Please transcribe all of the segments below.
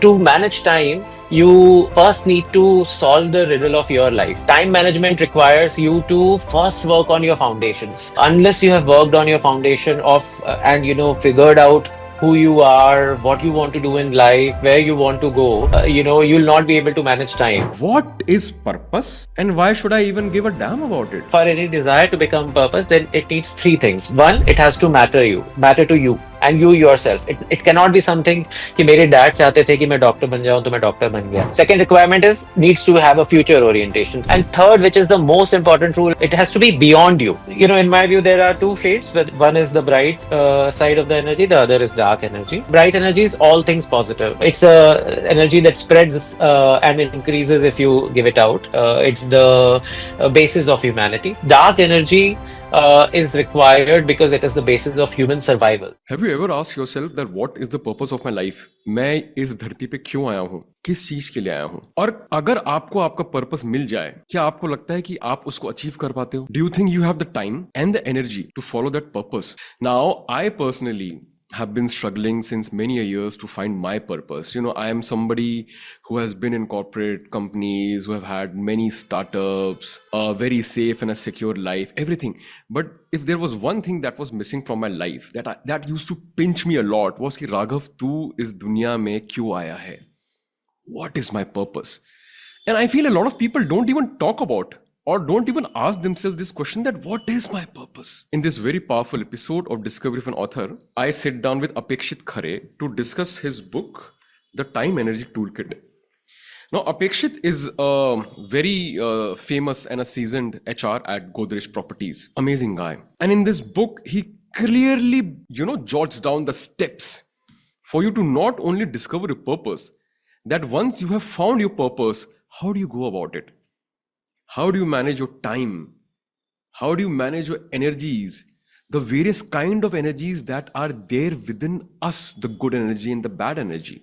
To manage time, you first need to solve the riddle of your life. Time management requires you to first work on your foundations. Unless you have worked on your foundation of and figured out who you are, what you want to do in life, where you want to go, you'll not be able to manage time. What is purpose and why should I even give a damn about it? For any desire to become purpose, then it needs three things. One, it has to matter to you and you yourself. It cannot be something कि मेरे dad चाहते थे कि मैं doctor बन जाऊं तो मैं डॉक्टर बन गया. Second requirement is needs to have a future orientation. And third, which is the most important rule, it has to be beyond you. In my view, there are two shades. One is the bright side of the energy, the other is dark energy. Bright energy is all things positive. It's a energy that spreads and increases if you give it out. It's the basis of humanity. Dark energy is required because it is the basis of human survival. Have you ever asked yourself that what is the purpose of my life? मैं इस धरती पे क्यों आया हूँ, किस चीज के लिए आया हूँ? और अगर आपको आपका पर्पस मिल जाए, क्या आपको लगता है कि आप उसको अचीव कर पाते हो? Do you think you have the time and the energy to follow that purpose? Now, I personally have been struggling since many years to find my purpose. I am somebody who has been in corporate companies, who have had many startups, a very safe and a secure life, everything. But if there was one thing that was missing from my life that used to pinch me a lot was कि राघव तू इस दुनिया में क्यों आया है? What is my purpose? And I feel a lot of people don't even talk about or don't even ask themselves this question that what is my purpose? In this very powerful episode of Discovery of an Author, I sit down with Apekshit Khare to discuss his book, The Time Energy Toolkit. Now, Apekshit is a very famous and a seasoned HR at Godrej Properties. Amazing guy. And in this book, he clearly, jots down the steps for you to not only discover your purpose, that once you have found your purpose, how do you go about it? How do you manage your time? How do you manage your energies? The various kind of energies that are there within us, the good energy and the bad energy.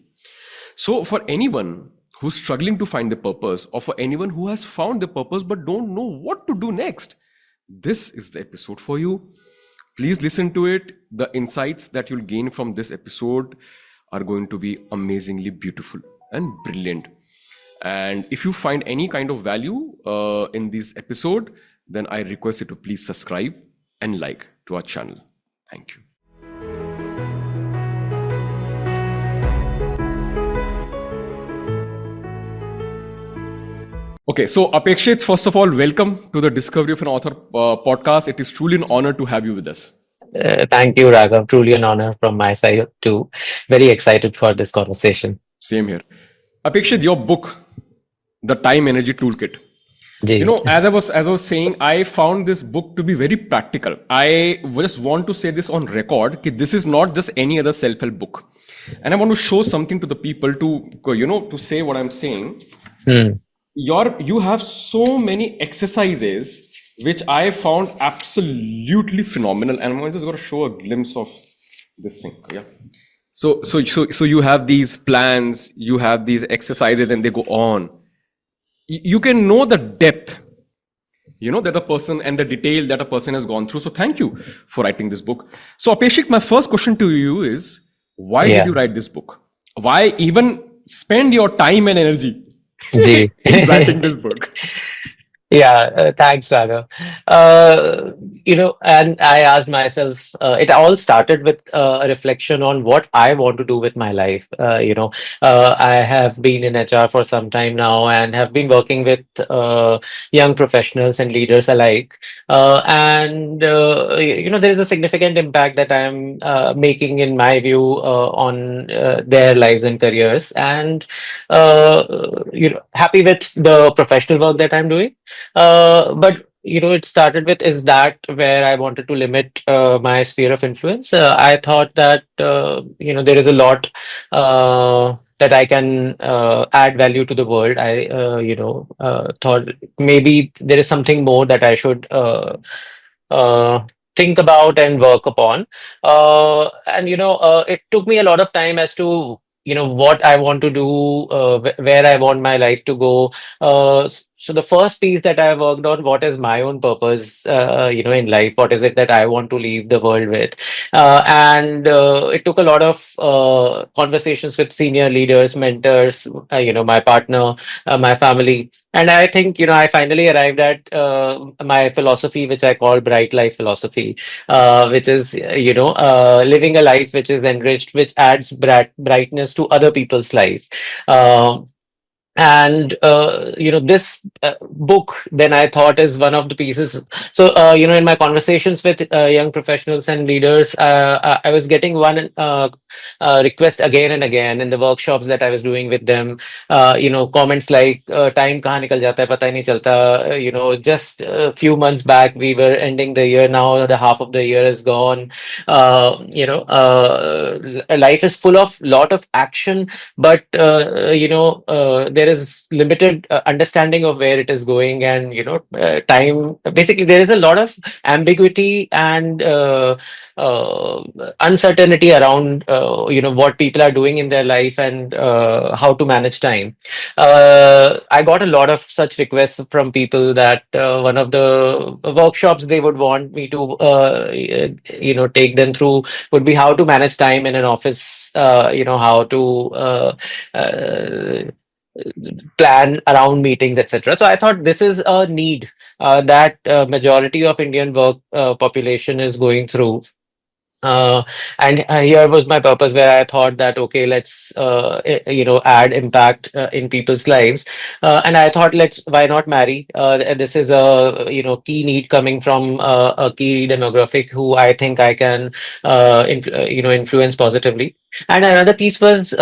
So for anyone who's struggling to find the purpose, or for anyone who has found the purpose but don't know what to do next, this is the episode for you. Please listen to it. The insights that you'll gain from this episode are going to be amazingly beautiful and brilliant. And if you find any kind of value in this episode, then I request you to please subscribe and like to our channel. Thank you. Okay, so Apekshit, first of all, welcome to the Discovery of an Author podcast. It is truly an honor to have you with us. Thank you, Raghav. Truly an honor from my side too. Very excited for this conversation. Same here. Apekshit, your book, The Time Energy Toolkit. Ji. As I was saying, I found this book to be very practical. I just want to say this on record that this is not just any other self-help book, and I want to show something to the people to say what I'm saying. You have so many exercises which I found absolutely phenomenal, and I'm just going to show a glimpse of this thing. Yeah. So you have these plans, you have these exercises, and they go on. You can know the depth, that a person and the detail that a person has gone through. So thank you for writing this book. So Apekshit, my first question to you is, why did you write this book? Why even spend your time and energy in writing this book? Yeah, thanks, Raghav. And I asked myself, it all started with a reflection on what I want to do with my life. I have been in HR for some time now and have been working with young professionals and leaders alike. There is a significant impact that I am making, in my view, on their lives and careers. And, happy with the professional work that I'm doing. But it started with, is that where I wanted to limit my sphere of influence? I thought that there is a lot that I can add value to the world. I thought maybe there is something more that I should think about and work upon. It took me a lot of time as to what I want to do, where I want my life to go. So the first piece that I worked on, what is my own purpose, in life? What is it that I want to leave the world with? And it took a lot of conversations with senior leaders, mentors, my partner, my family. And I think, I finally arrived at my philosophy, which I call bright life philosophy, which is, living a life which is enriched, which adds brightness to other people's life. Um and this book, then I thought, is one of the pieces. So in my conversations with young professionals and leaders, I was getting one request again and again in the workshops that I was doing with them. Comments like, time kahan nikal jata hai, pata hi nahi chalta. Just a few months back we were ending the year, now the half of the year is gone. Life is full of lot of action, but there is limited understanding of where it is going, and time, basically there is a lot of ambiguity and uh, uncertainty around what people are doing in their life, and how to manage time. I got a lot of such requests from people that one of the workshops they would want me to take them through would be how to manage time in an office, how to uh, plan around meetings, etc. So I thought this is a need that majority of Indian work population is going through. And here was my purpose, where I thought that, okay, let's add impact in people's lives. And I thought, why not marry? This is a key need coming from a key demographic who I think I can influence positively. And another piece was,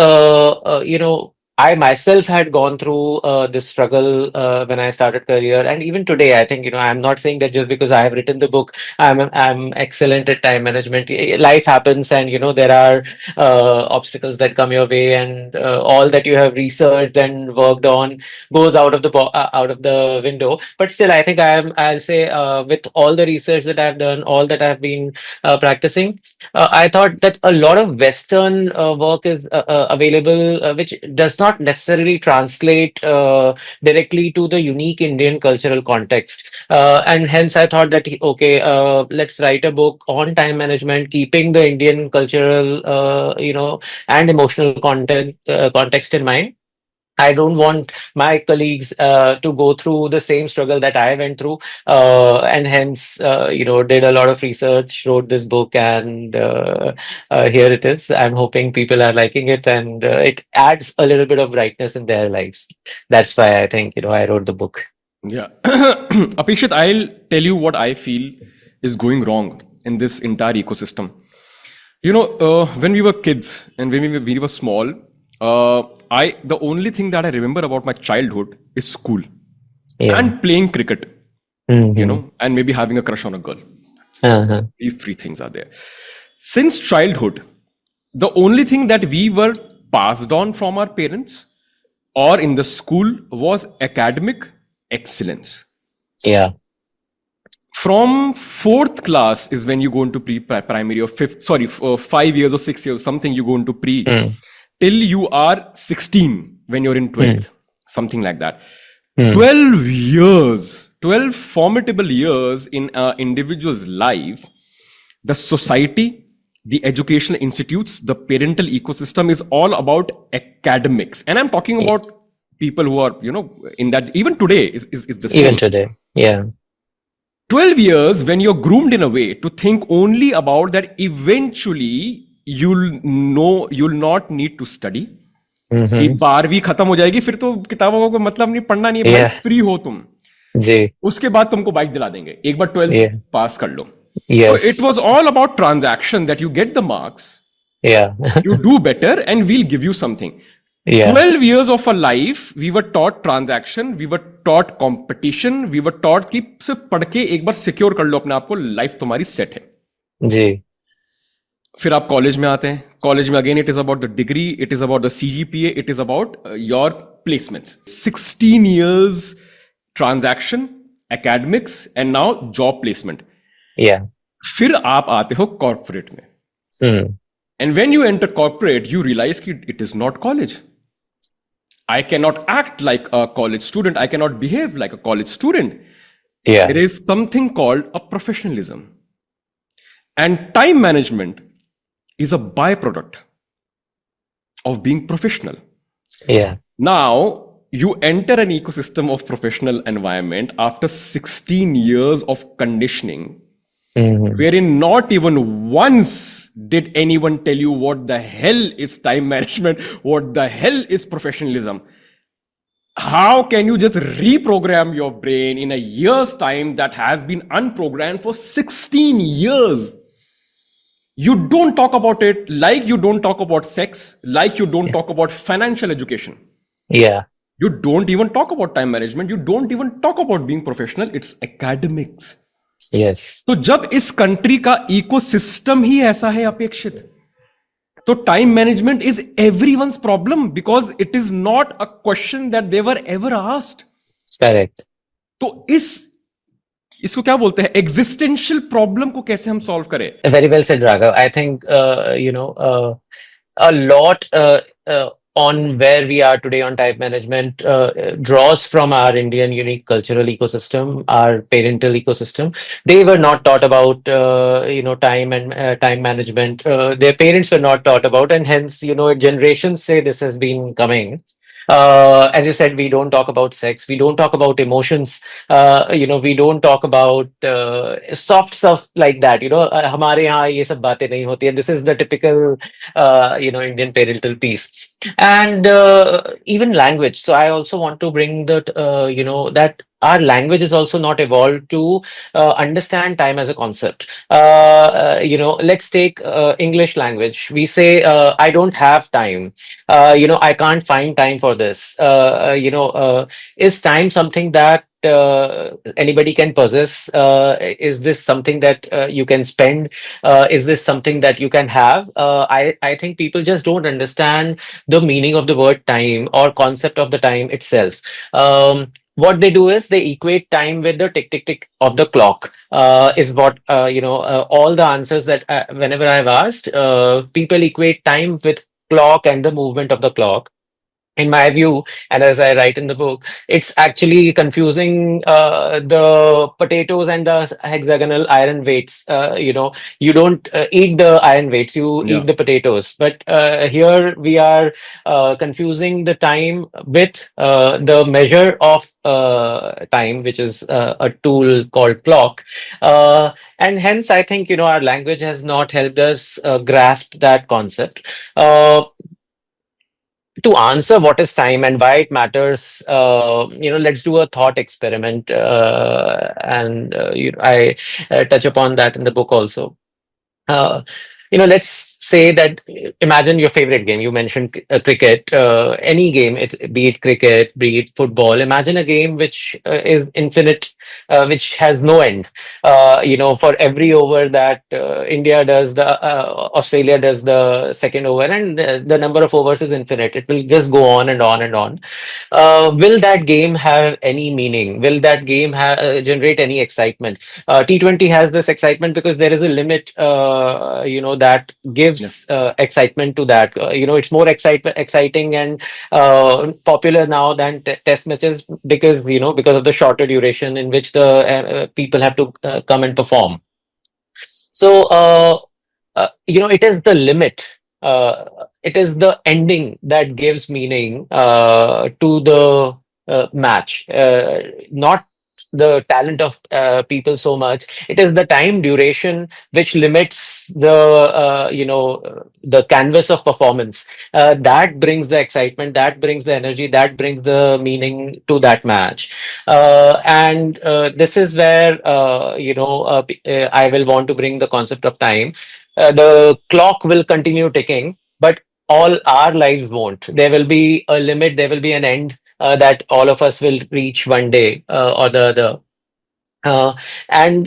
I myself had gone through this struggle when I started career, and even today, I think, I'm not saying that just because I have written the book, I'm excellent at time management. Life happens, and there are obstacles that come your way, and all that you have researched and worked on goes out of the window. But still, I think I'll say, with all the research that I've done, all that I've been practicing, I thought that a lot of Western work is available, which does not necessarily translate directly to the unique Indian cultural context. And hence, I thought that, okay, let's write a book on time management, keeping the Indian cultural, and emotional context in mind. I don't want my colleagues to go through the same struggle that I went through, and hence, did a lot of research, wrote this book, and here it is. I'm hoping people are liking it, and it adds a little bit of brightness in their lives. That's why I think I wrote the book. Yeah. Apekshit, I'll tell you what I feel is going wrong in this entire ecosystem. When we were kids and when we were small, the only thing that I remember about my childhood is school Yeah. and playing cricket, Mhm. and maybe having a crush on a girl. Uh-huh. These three things are there. Since childhood, the only thing that we were passed on from our parents or in the school was academic excellence. Yeah. From fourth class is when you go into primary, or 5 years or 6 years, something you go into pre, Mm. till you are 16 when you're in 12th, something like that. Mm. 12 years, 12 formidable years in an individual's life. The society, the educational institutes, the parental ecosystem is all about academics. And I'm talking Yeah. about people who are, in that, even today is the Even same. today. Yeah. 12 years when you're groomed in a way to think only about that eventually you'll not need to study. कि Mm-hmm. 12वीं खत्म हो जाएगी, फिर तो किताबों का कोई मतलब नहीं, पढ़ना नहीं है भाई, Yeah. फ्री हो तुम, जी. उसके बाद तुमको बाइक दिला देंगे, एक बार 12th Yeah. पास कर लो. So it Yes. was all about transaction, that you get the marks, Yeah. you do better, and we'll give you something. Yeah. 12 years of our life, we were taught transaction, we were taught competition, we were taught कि सिर्फ पढ़ के एक बार secure कर लो अपने आप को, life तुम्हारी सेट है. जी. फिर आप कॉलेज में आते हैं. कॉलेज में again it is about the degree, it is about the CGPA, it is about your placements. 16 years transaction, academics, and now job placement. Yeah. फिर आप आते हो कॉर्पोरेट में. Mm. And when you enter corporate, you realise कि it is not college. I cannot act like a college student. I cannot behave like a college student. There Yeah. is something called a professionalism. And time management is a byproduct of being professional. Yeah. Now, you enter an ecosystem of professional environment after 16 years of conditioning, Hmm. wherein not even once did anyone tell you what the hell is time management, what the hell is professionalism. How can you just reprogram your brain in a year's time that has been unprogrammed for 16 years? You don't talk about it like you don't talk about sex, like you don't Yeah. talk about financial education. Yeah. You don't even talk about time management. You don't even talk about being professional. It's academics. Yes. तो जब इस country का ecosystem ही ऐसा है अपेक्षित, तो time management is everyone's problem because it is not a question that they were ever asked. Correct. तो इस इसको क्या बोलते हैं, एग्जिस्टेंशियल प्रॉब्लम को कैसे हम सॉल्व करें? Very well said, Raghav. I think a lot on where we are today on time management draws from our Indian unique cultural ecosystem, our parental ecosystem. They were not taught about time and time management. Their parents were not taught about, and hence generations say this has been coming. As you said, we don't talk about sex. We don't talk about emotions. We don't talk about soft stuff like that. हमारे यहाँ ये सब बातें नहीं होती है. This is the typical, Indian parental piece. And even language. So I also want to bring that, that our language is also not evolved to understand time as a concept. Let's take English language. We say, I don't have time. I can't find time for this. Is time something that anybody can possess? Is this something that you can spend? Is this something that you can have? I think people just don't understand the meaning of the word time or concept of the time itself. What they do is they equate time with the tick tick tick of the clock. Is what all the answers that whenever I've asked, people equate time with clock and the movement of the clock. In my view, and as I write in the book, it's actually confusing the potatoes and the hexagonal iron weights. You don't eat the iron weights, you Yeah. eat the potatoes. But here we are confusing the time with the measure of time, which is a tool called clock. And hence, I think, our language has not helped us grasp that concept. To answer what is time and why it matters, let's do a thought experiment, and I touch upon that in the book also. uh, let's say that, imagine your favorite game. You mentioned cricket. Any game, be it cricket, be it football. Imagine a game which is infinite, which has no end. For every over that India does, the Australia does the second over, and the number of overs is infinite. It will just go on and on and on. Will that game have any meaning? Will that game generate any excitement? T20 has this excitement because there is a limit, that Yeah. gives excitement to that. It's more exciting and popular now than test matches because, because of the shorter duration in which the people have to come and perform. So, it is the limit. It is the ending that gives meaning to the match, not the talent of people so much. It is the time duration which limits the canvas of performance. That brings the excitement, that brings the energy, that brings the meaning to that match. And this is where I will want to bring the concept of time. The clock will continue ticking, but all our lives won't. There will be a limit, there will be an end that all of us will reach one day or the other. Uh, and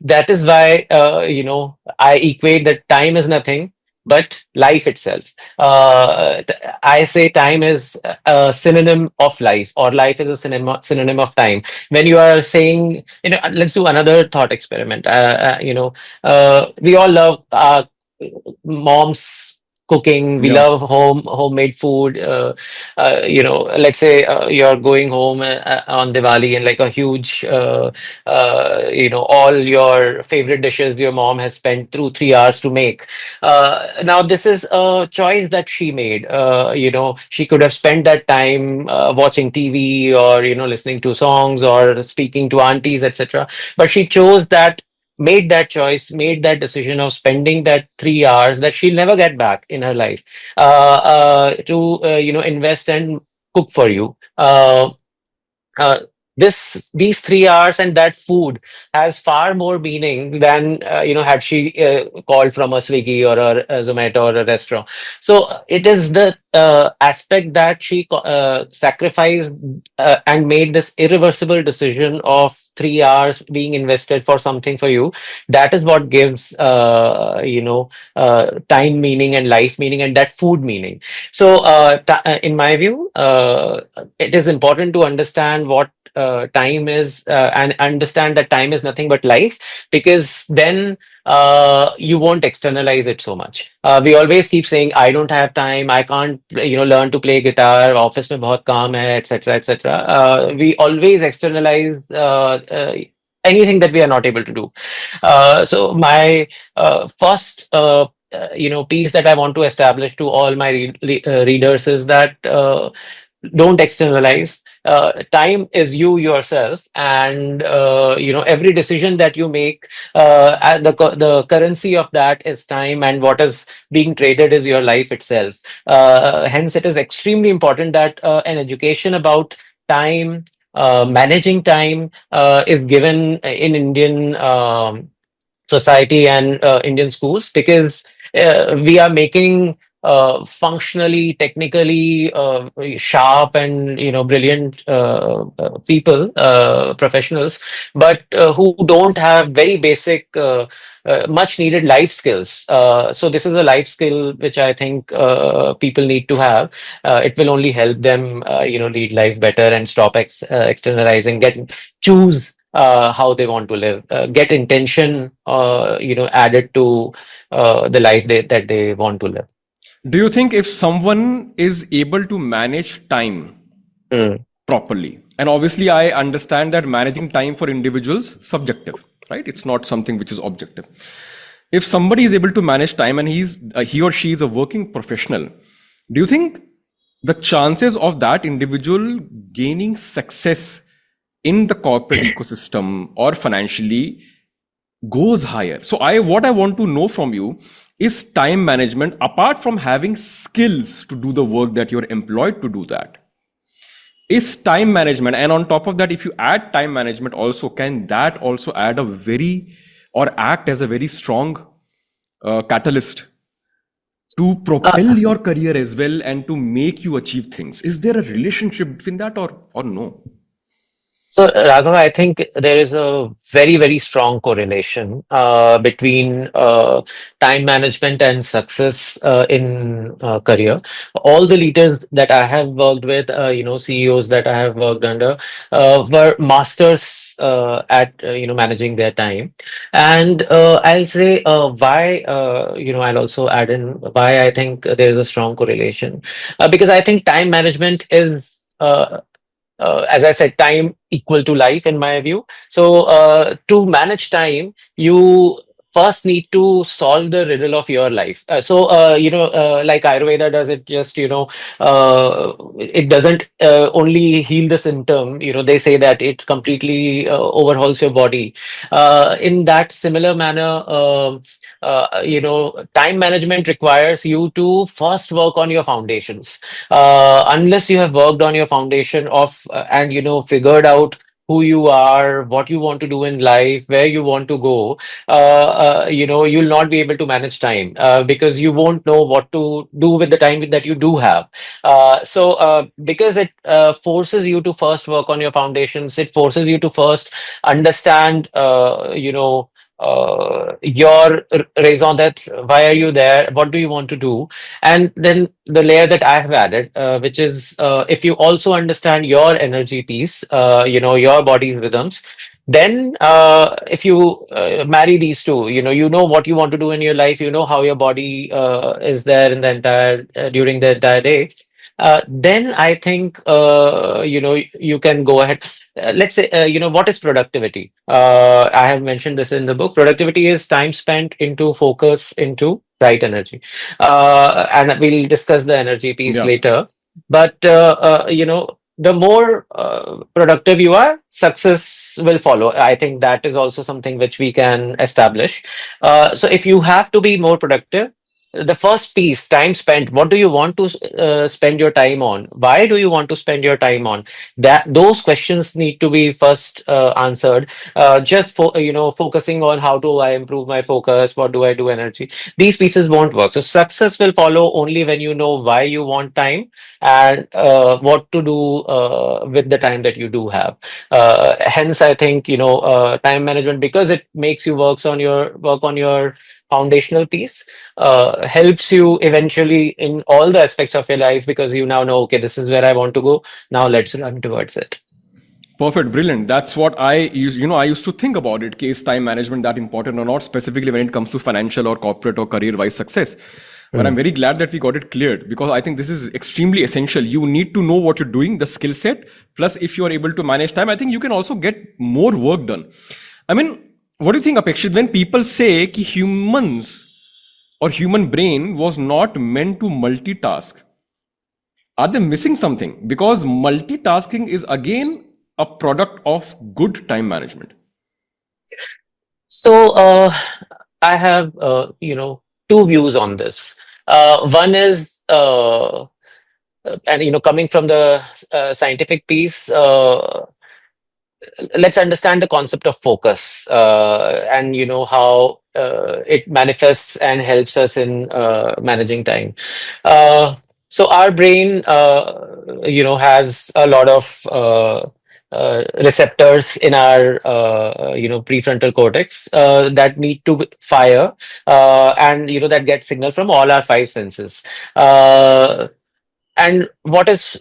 that is why, I equate that time is nothing but life itself. I say time is a synonym of life, or life is a synonym of time. When you are saying, let's do another thought experiment. We all love our moms cooking. We Yeah. love homemade food. Let's say you're going home on Diwali, and like a huge, all your favorite dishes your mom has spent 2 3 hours to make. Now this is a choice that she made. She could have spent that time watching TV, or listening to songs, or speaking to aunties, etc. But she chose that, made that choice, made that decision of spending that 3 hours that she'll never get back in her life, to invest and cook for you. Uh, these 3 hours and that food has far more meaning than had she called from a Swiggy or a Zomato or a restaurant. So it is the aspect that she sacrificed and made this irreversible decision of 3 hours being invested for something for you. That is what gives time meaning and life meaning, and that food meaning. So in my view, it is important to understand what time is, and understand that time is nothing but life, because then you won't externalize it so much. We always keep saying, I don't have time, I can't learn to play guitar, office mein bahut kaam hai, etc., etc. We always externalize anything that we are not able to do. So my first piece that I want to establish to all my readers is that don't externalize. Time is you yourself, and every decision that you make, the currency of that is time, and what is being traded is your life itself. Hence, it is extremely important that an education about time, managing time, is given in Indian society and Indian schools, because we are making functionally, technically sharp and brilliant people, professionals, but who don't have very basic, much needed life skills. So this is a life skill which I think people need to have. It will only help them, lead life better and stop externalizing, get choose how they want to live, get intention, added to the life that they want to live. Do you think if someone is able to manage time Mm. properly, and obviously I understand that managing time for individuals subjective, right? It's not something which is objective. If somebody is able to manage time and he or she is a working professional, do you think the chances of that individual gaining success in the corporate ecosystem or financially goes higher? So what I want to know from you is time management, apart from having skills to do the work that you're employed to do, that is time management, and on top of that, if you add time management also, can that also add a very, or act as a very strong catalyst to propel Uh, your career as well and to make you achieve things? Is there a relationship between that, or no? So, Raghav, I think there is a very, very strong correlation between time management and success in career. All the leaders that I have worked with, CEOs that I have worked under, were masters at managing their time. And I'll say why. I'll also add in why I think there is a strong correlation, because I think time management is. As I said, time equal to life in my view. So to manage time, you first need to solve the riddle of your life. Like Ayurveda does it, just it doesn't only heal the symptom. They say that it completely overhauls your body. In that similar manner, time management requires you to first work on your foundations. Unless you have worked on your foundation of and figured out who you are, what you want to do in life, where you want to go, you'll not be able to manage time, because you won't know what to do with the time that you do have. Because it forces you to first work on your foundations, it forces you to first understand, your raison d'etre. Why are you there? What do you want to do? And then the layer that I have added, which is if you also understand your energy piece, your body's rhythms, Then if you marry these two, you know what you want to do in your life, you know how your body is there in the entire during the entire day. Then I think you can go ahead. Let's say what is productivity. I have mentioned this in the book. Productivity is time spent into focus into right energy, and we'll discuss the energy piece Yeah. later. But the more productive you are, success will follow. I think that is also something which we can establish. So if you have to be more productive, the first piece, time spent, what do you want to spend your time on? Why do you want to spend your time on? That those questions need to be first answered. Just for focusing on how do I improve my focus, what do I do energy, these pieces won't work. So success will follow only when you know why you want time and what to do with the time that you do have. Hence, I think time management, because it makes you work on your foundational piece, helps you eventually in all the aspects of your life, because you now know, okay, this is where I want to go. Now let's run towards it. Perfect, brilliant. That's what I use. I used to think about it. Is time management that important or not, specifically when it comes to financial or corporate or career-wise success? But I'm very glad that we got it cleared, because I think this is extremely essential. You need to know what you're doing, the skill set. Plus, if you are able to manage time, I think you can also get more work done. I mean, what do you think, Apekshit, when people say that humans or human brain was not meant to multitask? Are they missing something? Because multitasking is again a product of good time management. So I have two views on this. One is and coming from the scientific piece, let's understand the concept of focus, and how it manifests and helps us in managing time. uh, so our brain has a lot of receptors in our prefrontal cortex that need to fire, and that get signal from all our five senses. And what is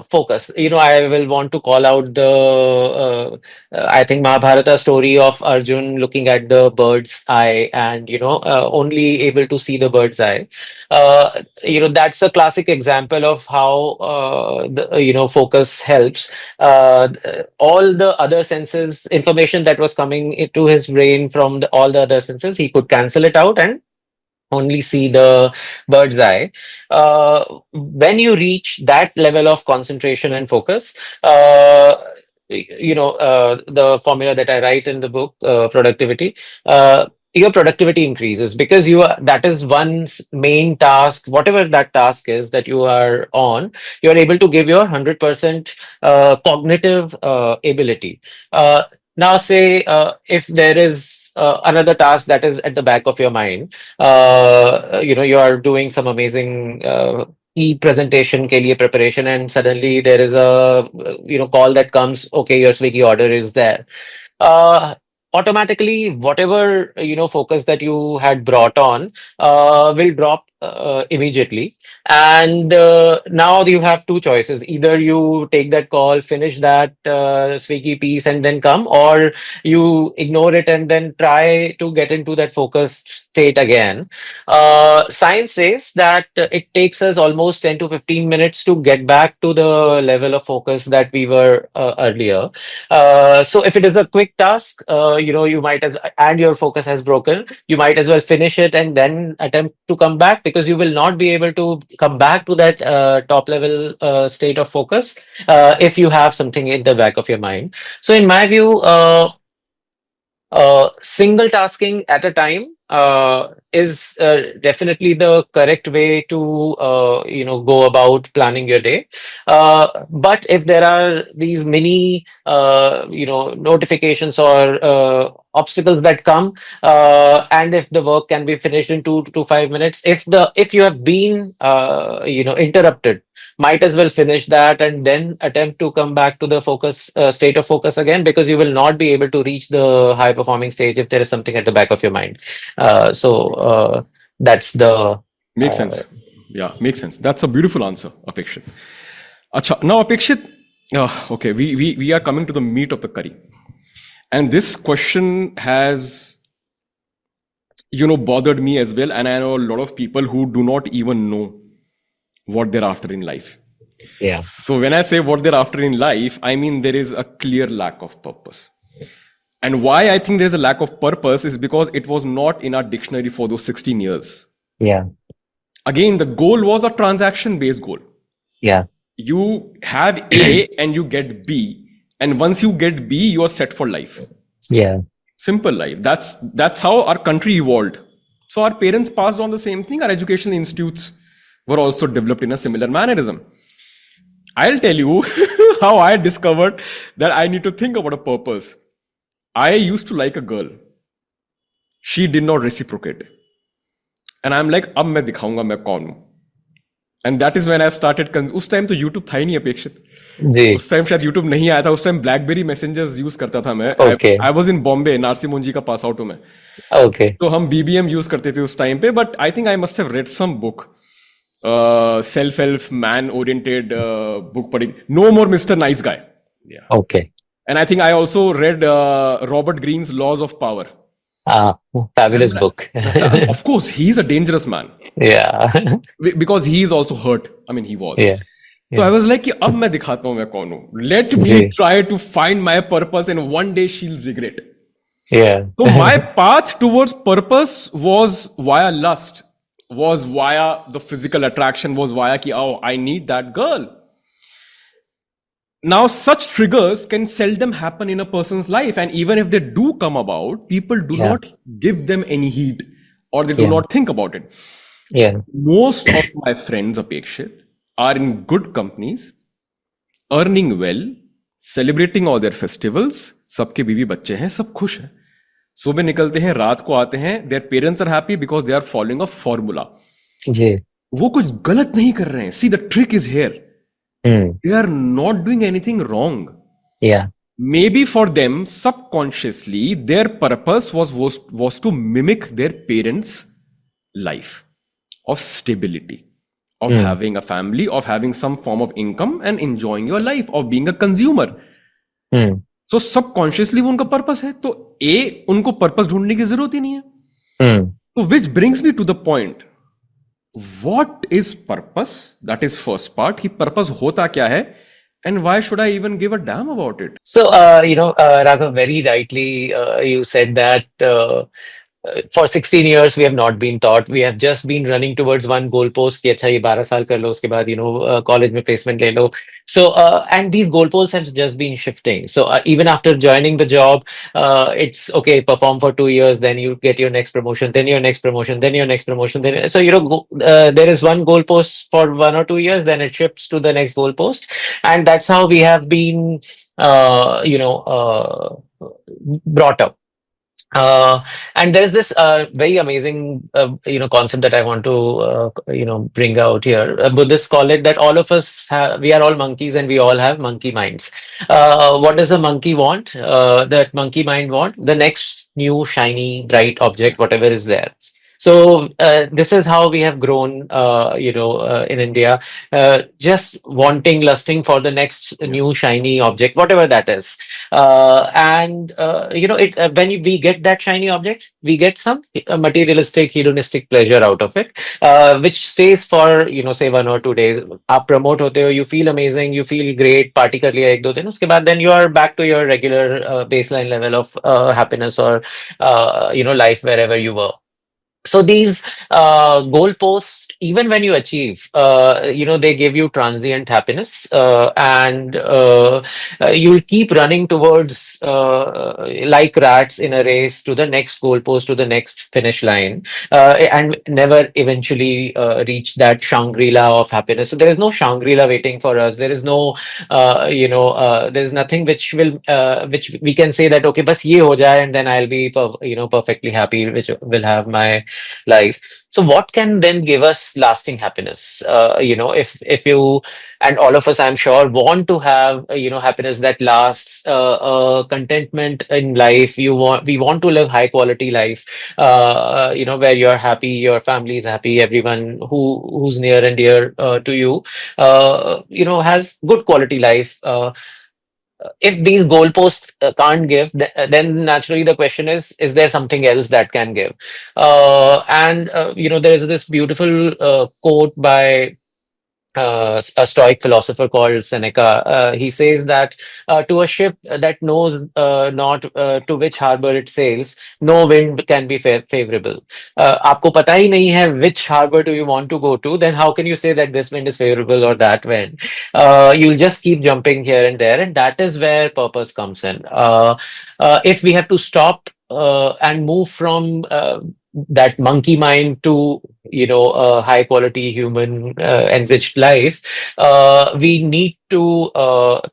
focus? I will want to call out the I think Mahabharata story of Arjun looking at the bird's eye, and only able to see the bird's eye. That's a classic example of how focus helps. All the other senses, information that was coming into his brain from all the other senses, he could cancel it out and only see the bird's eye. When you reach that level of concentration and focus, the formula that I write in the book, productivity, your productivity increases, because that is main task, whatever that task is that you are on, you are able to give your 100% cognitive ability. Now, say if there is another task that is at the back of your mind, you are doing some amazing e-presentation ke liye preparation, and suddenly there is a call that comes, okay, your Swiggy order is there. uh, Automatically whatever focus that you had brought on will drop immediately. And now you have two choices: either you take that call, finish that Swiggy piece, and then come, or you ignore it and then try to get into that focused state again. Science says that it takes us almost 10 to 15 minutes to get back to the level of focus that we were earlier. So if it is a quick task, you might and your focus has broken, you might as well finish it and then attempt to come back, because you will not be able to come back to that top level state of focus if you have something in the back of your mind. So in my view, single tasking at a time is definitely the correct way to go about planning your day. But if there are these mini notifications or obstacles that come, and if the work can be finished in 2 to 5 minutes, if you have been interrupted, might as well finish that and then attempt to come back to the focus state of focus again, because you will not be able to reach the high performing stage if there is something at the back of your mind. That's the Makes sense. Yeah, makes sense. That's a beautiful answer, Apekshit. Acha, now Apekshit, okay, we are coming to the meat of the curry. And this question has, bothered me as well. And I know a lot of people who do not even know what they're after in life. Yeah. So when I say what they're after in life, I mean there is a clear lack of purpose. And why I think there's a lack of purpose is because it was not in our dictionary for those 16 years. Yeah. Again, the goal was a transaction based goal. Yeah. You have A and you get B. And once you get B, you are set for life. Yeah. Simple life. That's how our country evolved. So our parents passed on the same thing. Our educational institutes were also developed in a similar mannerism. I'll tell you how I discovered that I need to think about a purpose. I used to like a girl. She did not reciprocate. And I'm like, अब मैं दिखाऊंगा मैं कौन हूं. And that is when I started. उस time तो YouTube था ही नहीं अपेक्षित. जी. उस टाइम शायद YouTube नहीं आया था. उस टाइम BlackBerry मैसेंजर्स यूज करता था मैं. Okay. I was in Bombay. Narsee मुंजी का पास आउट हूं मैं. Okay. तो हम BBM यूज करते थे उस टाइम पे. But I think I must have read some book. Self help man oriented book पढ़ी. No More Mr. Nice Guy. Yeah. Okay. And I think I also read Robert Greene's Laws of Power. Fabulous book. Of course, he's a dangerous man. Yeah. Because he is also hurt. I mean, he was. Yeah. So I was like, कि अब मैं दिखाता हूँ मैं कौन हूँ. Let me try to find my purpose, and one day she'll regret. Yeah. So my path towards purpose was via lust, was via the physical attraction, was via कि oh, I need that girl. Now, such triggers can seldom happen in a person's life, and even if they do come about, people do not give them any heed, or they do not think about it. Yeah. Most of my friends, Apekshit, are in good companies, earning well, celebrating all their festivals. सबके बीवी बच्चे हैं, सब खुश हैं. सुबह निकलते हैं, रात को आते हैं. Their parents are happy because they are following a formula. जी. वो कुछ गलत नहीं कर रहे हैं. See, the trick is here. They are not doing anything wrong. Yeah. Maybe for them, subconsciously, their purpose was to mimic their parents' life of stability, of having a family, of having some form of income and enjoying your life, of being a consumer. So subconsciously वो उनका purpose है. तो उनको purpose ढूंढने की जरूरत ही नहीं है. So which brings me to the point. What is purpose? That is first part. कि purpose होता क्या है? And why should I even give a damn about it? So, Raghav, very rightly, you said that for 16 years we have not been taught. We have just been running towards one goalpost कि अच्छा ये 12 साल कर लो, उसके बाद college में placement ले लो. So and these goalposts have just been shifting. So even after joining the job, it's okay, perform for 2 years, then you get your next promotion, then your next promotion, then your next promotion. Then so there is one goalpost for 1 or 2 years, then it shifts to the next goalpost, and that's how we have been brought up. And there is this very amazing concept that I want to bring out here. Buddhists call it that all of us we are all monkeys and we all have monkey minds. What does a monkey want? That monkey mind want the next new shiny bright object, whatever is there. So this is how we have grown, in India, just wanting, lusting for the next new shiny object, whatever that is. When we get that shiny object, we get some materialistic, hedonistic pleasure out of it, which stays for say 1 or 2 days. आप promote होते हो, you feel amazing, you feel great, party कर लिया 1-2 दिन, उसके बाद then you are back to your regular baseline level of happiness or life wherever you were. So these goalposts, even when you achieve, they give you transient happiness, and you'll keep running towards, like rats in a race, to the next goalpost, to the next finish line, and never eventually reach that Shangri-La of happiness. So there is no Shangri-La waiting for us. There is no, there's nothing which which we can say that okay, bas ye ho jaye, and then I'll be, perfectly happy, which will have my life. So what can then give us lasting happiness? If you and all of us, I'm sure, want to have happiness that lasts, contentment in life. We want to live high quality life, where you're happy, your family is happy, everyone who's near and dear to you, has good quality life. if these goalposts can't give, then naturally the question is there something else that can give? And there is this beautiful quote by a Stoic philosopher called Seneca. He says that to a ship that knows not to which harbor it sails, no wind can be favorable. आपको पता ही नहीं है which harbor do you want to go to, then how can you say that this wind is favorable or that wind? You'll just keep jumping here and there, and that is where purpose comes in. If we have to stop and move from that monkey mind to a high quality human enriched life, we need to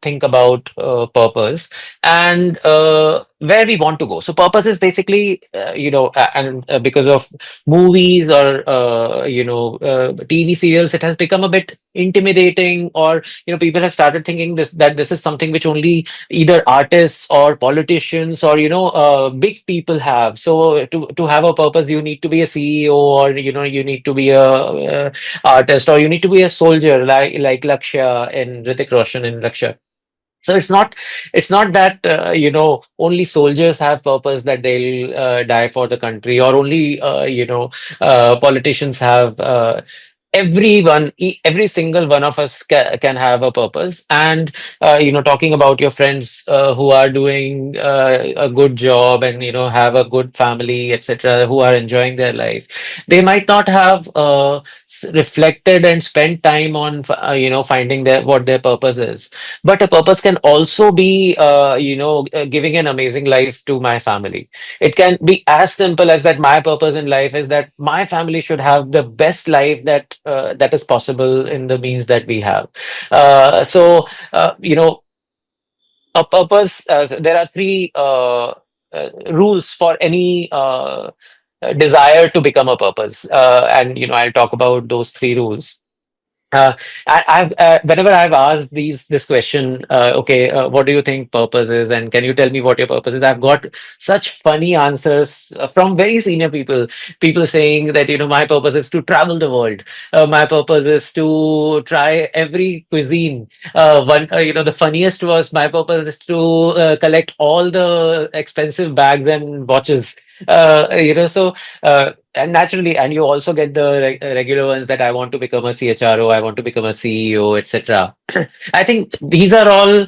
think about purpose and where we want to go. So purpose is basically and because of movies or TV serials, it has become a bit intimidating, or people have started thinking that this is something which only either artists or politicians or big people have. So to have a purpose, you need to be a CEO, or you need to be a artist, or you need to be a soldier like Lakshya in Hrithik Roshan in Lakshya. So it's not that only soldiers have purpose, that they'll die for the country, or only politicians have. Every single one of us can have a purpose. And talking about your friends who are doing a good job, and have a good family, etc., who are enjoying their life, they might not have reflected and spent time on finding what their purpose is. But a purpose can also be giving an amazing life to my family. It can be as simple as that my purpose in life is that my family should have the best life that is possible in the means that we have. So a purpose, there are three rules for any desire to become a purpose, and I'll talk about those three rules. I've whenever I've asked this question, okay, what do you think purpose is, and can you tell me what your purpose is? I've got such funny answers from very senior people. People saying that my purpose is to travel the world. My purpose is to try every cuisine. The funniest was, my purpose is to collect all the expensive bags and watches. So and naturally, and you also get the regular ones, that I want to become a CHRO, I want to become a CEO, etc. I think these are all,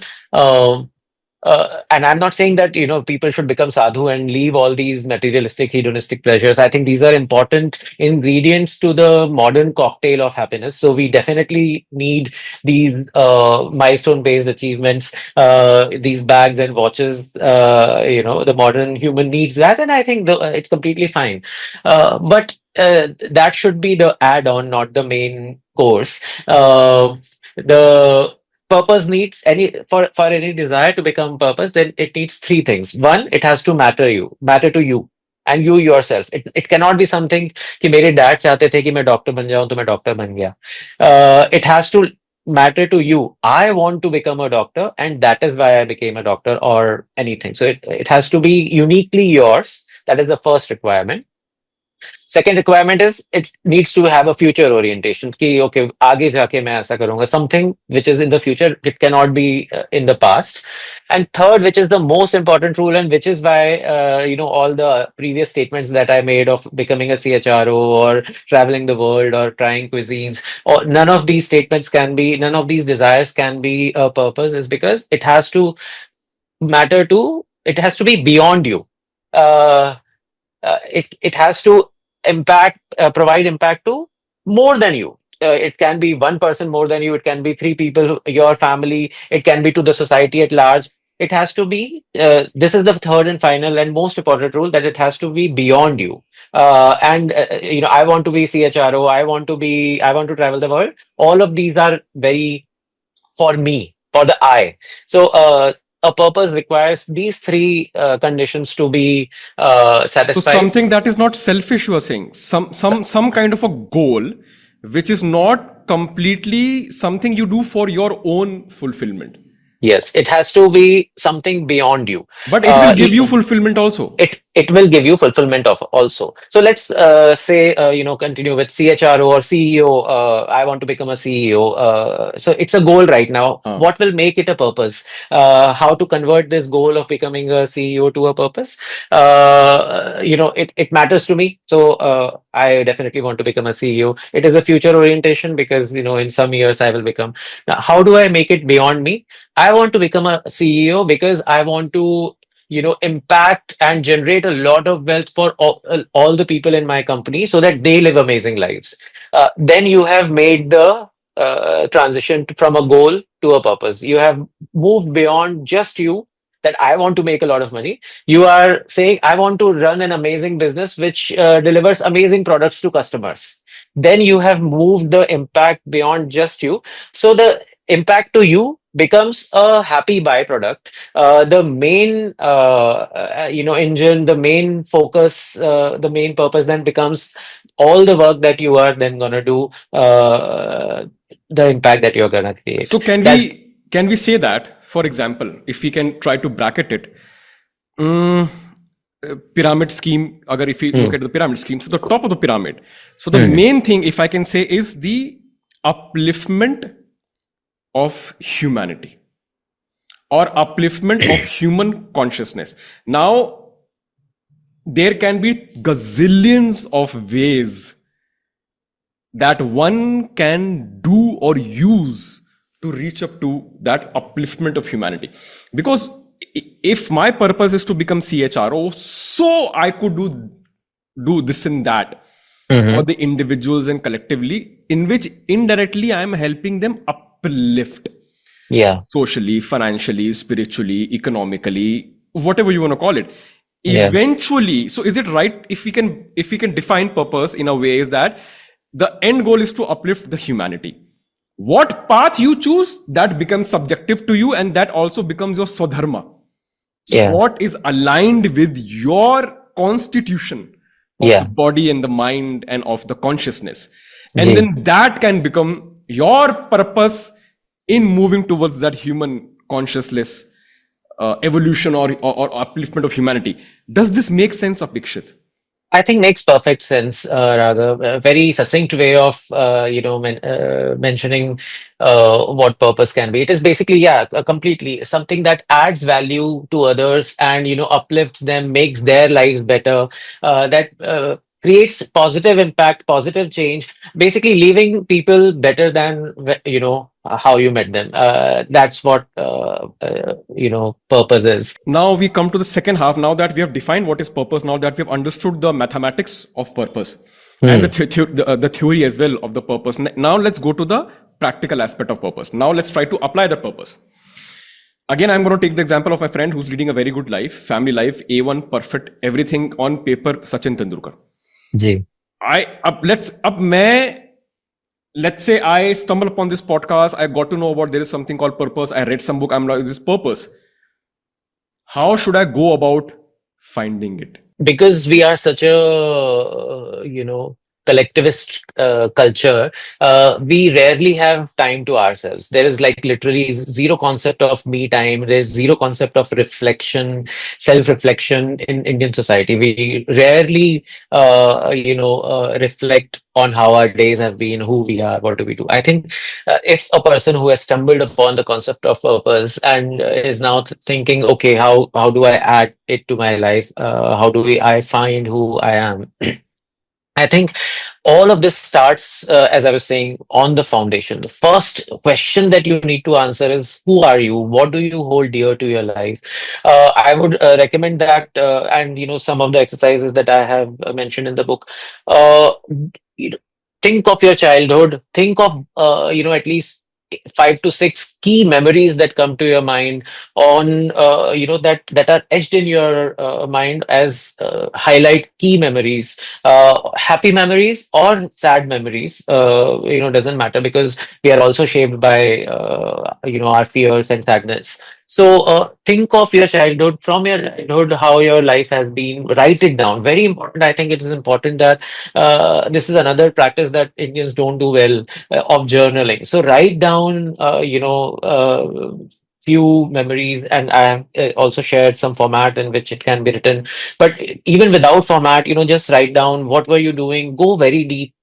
and I'm not saying that people should become sadhu and leave all these materialistic, hedonistic pleasures. I think these are important ingredients to the modern cocktail of happiness. So we definitely need these milestone-based achievements, these bags and watches. The modern human needs that, and I think it's completely fine. But that should be the add-on, not the main course. The purpose needs for any desire to become purpose, then it needs three things. One, it has to matter to you and you yourself. It cannot be something कि मेरे dad चाहते थे कि मैं doctor बन जाऊं तो मैं डॉक्टर बन गया. It has to matter to you. I want to become a doctor, and that is why I became a doctor, or anything. So it has to be uniquely yours. That is the first requirement. Second requirement is, it needs to have a future orientation. कि okay, आगे जाके मैं ऐसा करूंगा. Something which is in the future. It cannot be in the past. And third, which is the most important rule, and which is why all the previous statements that I made of becoming a CHRO or traveling the world or trying cuisines, or none of these desires can be a purpose, is because it has to be beyond you. Uh, it has to provide impact to more than you. It can be one person more than you. It can be three people, your family. It can be to the society at large. It has to be. This is the third and final and most important rule, that it has to be beyond you. And I want to be CHRO. I want to be. I want to travel the world. All of these are very for me, for the I. So a purpose requires these three conditions to be So satisfied. something that is not selfish, you are saying, some kind of a goal which is not completely something you do for your own fulfillment. Yes, it has to be something beyond you. But it will Uh, give you fulfillment also. it will give you fulfillment of also. So let's say continue with CHRO or CEO. I want to become a CEO. So it's a goal right now. Huh. What will make it a purpose? How to convert this goal of becoming a CEO to a purpose? It matters to me. So I definitely want to become a CEO. It is a future orientation because in some years I will become. Now, how do I make it beyond me? I want to become a CEO because I want to impact and generate a lot of wealth for all the people in my company so that they live amazing lives. Then you have made the transition from a goal to a purpose. You have moved beyond just you, that I want to make a lot of money. You are saying I want to run an amazing business which delivers amazing products to customers. Then you have moved the impact beyond just you, so the impact to you becomes a happy byproduct. The main engine, the main focus, the main purpose then becomes all the work that you are then gonna do, the impact that you're gonna create. So That's can we say that, for example, if we can try to bracket it, mm, pyramid scheme, agar if we hmm, look at the pyramid scheme, so the top of the pyramid, so the hmm, main thing, if I can say, is the upliftment of humanity or upliftment of human consciousness. Now, there can be gazillions of ways that one can do or use to reach up to that upliftment of humanity. Because if my purpose is to become CHRO, so I could do this and that for hmm, the individuals and collectively, in which indirectly I am helping them uplift yeah, socially, financially, spiritually, economically, whatever you want to call it. yeah, Eventually, so is it right if we can define purpose in a way is that the end goal is to uplift the humanity? What path you choose, that becomes subjective to you, and that also becomes your swadharma. yeah, What is aligned with your constitution of the yeah, body and the mind and of the consciousness, and Ji. then that can become your purpose in moving towards that human consciousness, evolution, or upliftment of humanity. Does this make sense, Apekshit? I think makes perfect sense, Raghav. A very succinct way of mentioning what purpose can be. It is basically, yeah, completely something that adds value to others and uplifts them, makes their lives better. That creates positive impact, positive change. Basically, leaving people better than how you met them. That's what purpose is. Now we come to the second half. Now that we have defined what is purpose, now that we have understood the mathematics of purpose and Hmm. the theory as well of the purpose, now let's go to the practical aspect of purpose. Now let's try to apply the purpose. Again, I'm going to take the example of my friend who's leading a very good life, family life, A1, perfect, everything on paper, Sachin Tendulkar. Ji. Let's say I stumble upon this podcast. I got to know about there is something called purpose. I read some book. I'm like, this purpose. How should I go about finding it? Because we are such a collectivist culture, we rarely have time to ourselves. There is like literally zero concept of me time. There's zero concept of reflection, self reflection in Indian society. We rarely reflect on how our days have been, who we are, what do we do. I think if a person who has stumbled upon the concept of purpose and is now thinking, okay, how do I add it to my life? How do I find who I am? I think all of this starts, as I was saying, on the foundation. The first question that you need to answer is, who are you? What do you hold dear to your life? I would recommend that, and some of the exercises that I have mentioned in the book. Uh, you know, think of your childhood. Think of at least 5 to 6 key memories that come to your mind on that are etched in your mind as highlight key memories, happy memories or sad memories. Doesn't matter, because we are also shaped by our fears and sadness. So think of your childhood, from your childhood, how your life has been. Write it down. Very important. I think it is important that this is another practice that Indians don't do well, of journaling. So write down few memories, and I have also shared some format in which it can be written. But even without format, just write down what were you doing, go very deep.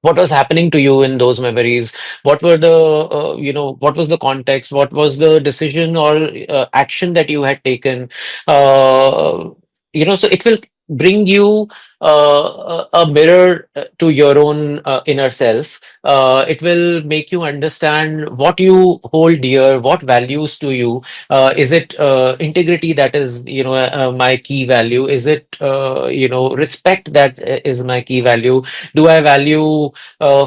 What was happening to you in those memories? What were the, what was the context? What was the decision or action that you had taken? Uh, so it will bring you a mirror to your own inner self. It will make you understand what you hold dear, what values to you. Is it integrity that is, my key value? Is it, respect that is my key value? Do I value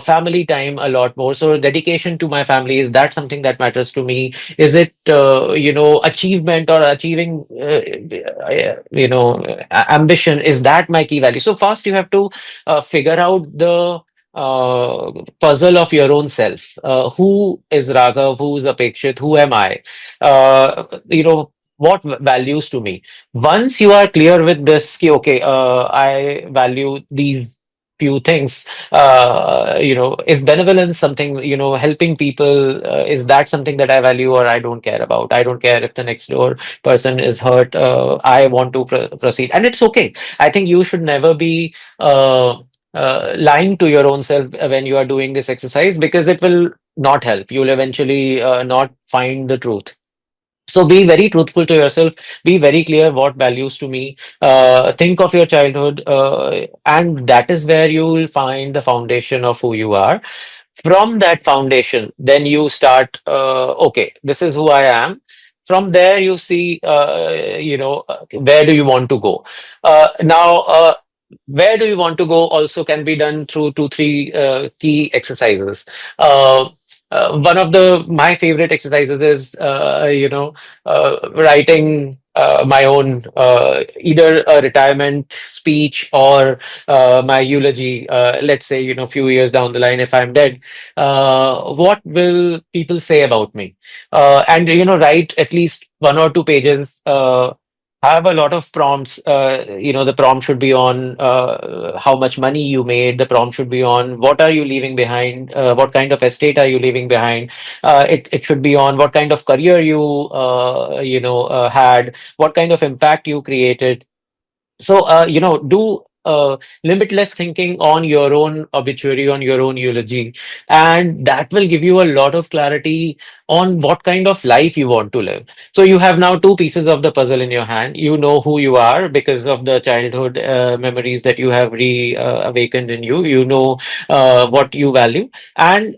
family time a lot more? So dedication to my family, is that something that matters to me? Is it achievement or achieving ambition? Is that my key value? So first you have to figure out the puzzle of your own self. Who is Raghav? Who is Apekshit? Who am I? What values to me? Once you are clear with this, ki, okay, I value these few things. Is benevolence something, helping people, is that something that I value or I don't care about? I don't care if the next door person is hurt. I want to proceed, and it's okay. I think you should never be lying to your own self when you are doing this exercise, because it will not help. You'll eventually not find the truth. So be very truthful to yourself. Be very clear what values to me. Think of your childhood, and that is where you will find the foundation of who you are. From that foundation, then you start, okay, this is who I am. From there you see, where do you want to go. Now where do you want to go also can be done through two three key exercises. uh, one of the my favorite exercises is, writing my own, either a retirement speech or my eulogy. Let's say, few years down the line, if I'm dead, what will people say about me? And write at least 1 or 2 pages. Have a lot of prompts. The prompt should be on how much money you made. The prompt should be on what are you leaving behind, what kind of estate are you leaving behind. It should be on what kind of career you had, what kind of impact you created. So, do limitless thinking on your own obituary, on your own eulogy, and that will give you a lot of clarity on what kind of life you want to live. So, you have now two pieces of the puzzle in your hand. You know who you are because of the childhood memories that you have awakened in you. You know what you value, and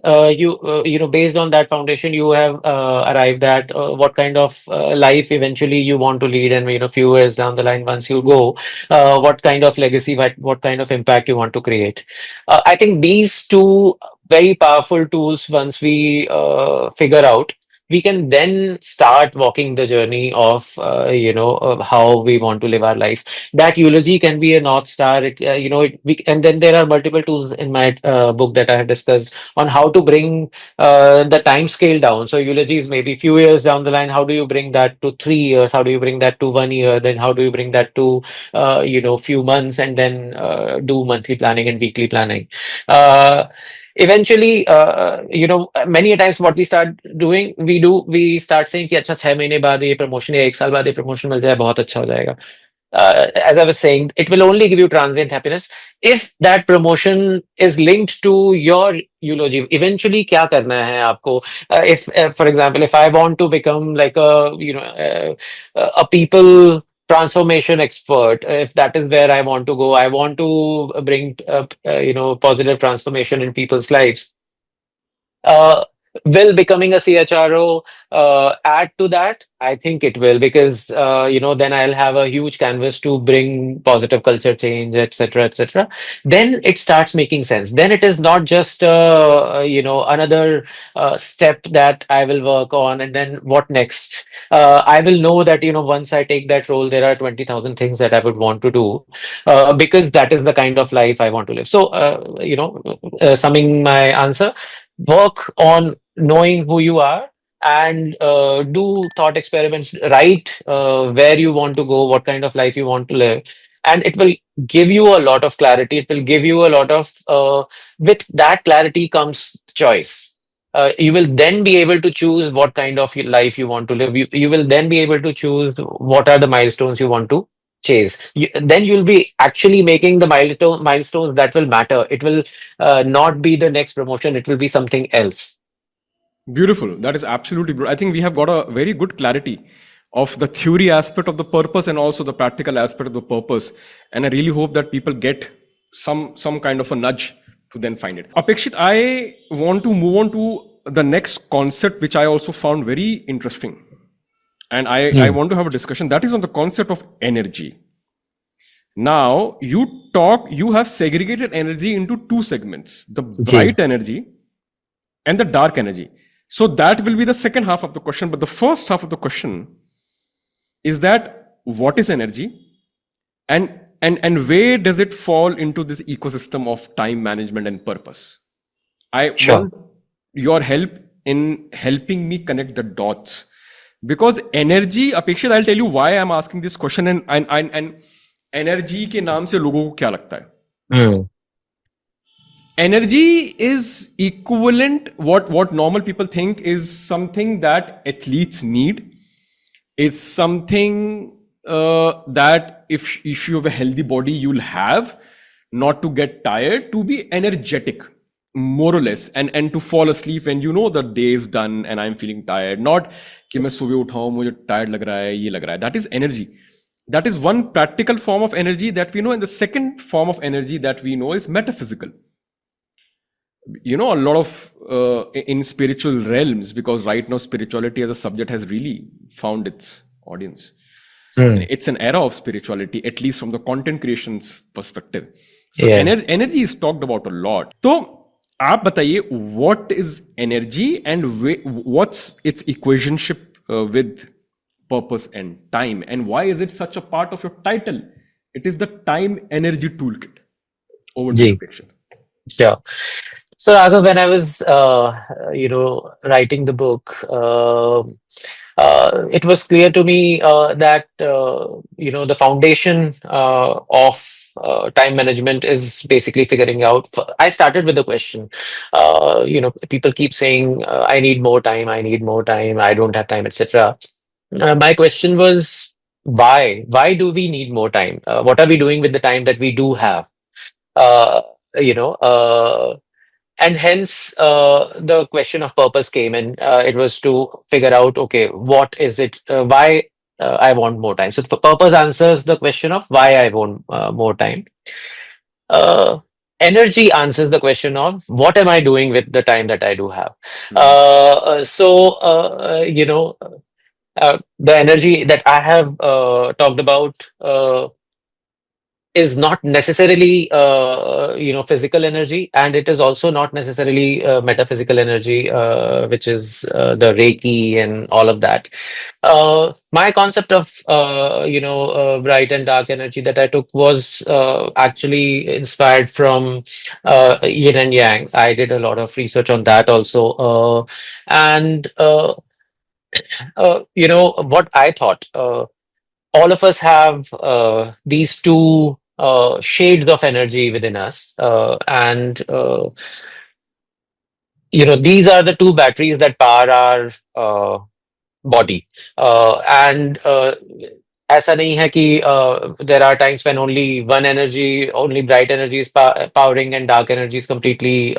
based on that foundation, you have arrived at what kind of life eventually you want to lead, and few years down the line, once you go, what kind of legacy, what kind of impact you want to create. I think these two very powerful tools, once we figure out, we can then start walking the journey of how we want to live our life. That eulogy can be a north star. And then there are multiple tools in my book that I have discussed on how to bring the time scale down. So eulogy is maybe few years down the line. How do you bring that to 3 years? How do you bring that to 1 year? Then how do you bring that to few months, and then do monthly planning and weekly planning. Eventually, many a times what we start doing, we start saying कि अच्छा 6 महीने बाद ये promotion या 1 साल बाद ये promotion मिल जाए बहुत अच्छा हो जाएगा. As I was saying, it will only give you transient happiness if that promotion is linked to your eulogy. Eventually, क्या करना है आपको? If, for example, if I want to become like a people transformation expert, if that is where I want to go, I want to bring positive transformation in people's lives. Uh, will becoming a CHRO add to that? I think it will, because then I'll have a huge canvas to bring positive culture change, etc., etc. Then it starts making sense. Then it is not just another step that I will work on, and then what next? I will know that once I take that role, there are 20,000 things that I would want to do, because that is the kind of life I want to live. So, summing my answer, work on knowing who you are, and do thought experiments. Write where you want to go, what kind of life you want to live, and it will give you a lot of clarity. It will give you a lot of with that clarity comes choice. You will then be able to choose what kind of life you want to live. You will then be able to choose what are the milestones you want to chase. Then you'll be actually making the milestones that will matter. It will not be the next promotion. It will be something else. Beautiful. That is absolutely beautiful. I think we have got a very good clarity of the theory aspect of the purpose and also the practical aspect of the purpose. And I really hope that people get some kind of a nudge to then find it. Apekshit, I want to move on to the next concept, which I also found very interesting. And I Hmm. want to have a discussion that is on the concept of energy. Now, you have segregated energy into two segments, the Ji. bright energy and the dark energy. So that will be the second half of the question. But the first half of the question is that what is energy and where does it fall into this ecosystem of time management and purpose? I Sure. want your help in helping me connect the dots because energy, Apekshit, I'll tell you why I'm asking this question and energy के नाम से लोगों को क्या लगता है? Hmm. Energy is equivalent what normal people think is something that athletes need is something that if you have a healthy body you'll have not to get tired to be energetic more or less and to fall asleep when you know the day is done and I'm feeling tired not कि मैं सुबह उठाऊं मुझे tired लग रहा है ये लग रहा है that is energy that is one practical form of energy that we know and the second form of energy that we know is metaphysical you know a lot of in spiritual realms because right now spirituality as a subject has really found its audience and Hmm. it's an era of spirituality at least from the content creation's perspective so Yeah. energy is talked about a lot so आप बताइए what is energy and what's its equationship with purpose and time and why is it such a part of your title it is the time energy toolkit over to you Ji. Apekshit. Sure. So, Raghav, when I was, writing the book, it was clear to me that the foundation of time management is basically figuring out. I started with the question. People keep saying, "I need more time. I need more time. I don't have time," etc. My question was, why? Why do we need more time? What are we doing with the time that we do have? Uh, you know. And hence the question of purpose came in. It was to figure out, okay, what is it, why I want more time. So the purpose answers the question of why I want more time. uh, Energy answers the question of what am I doing with the time that I do have. Mhm. The energy that I have talked about is not necessarily physical energy, and it is also not necessarily metaphysical energy, which is the reiki and all of that. My concept of bright and dark energy that I took was actually inspired from yin and yang. I did a lot of research on that also, and what I thought, all of us have these two shades of energy within us, and these are the two batteries that power our body. And ऐसा नहीं है कि there are times when only bright energy is powering and dark energy is completely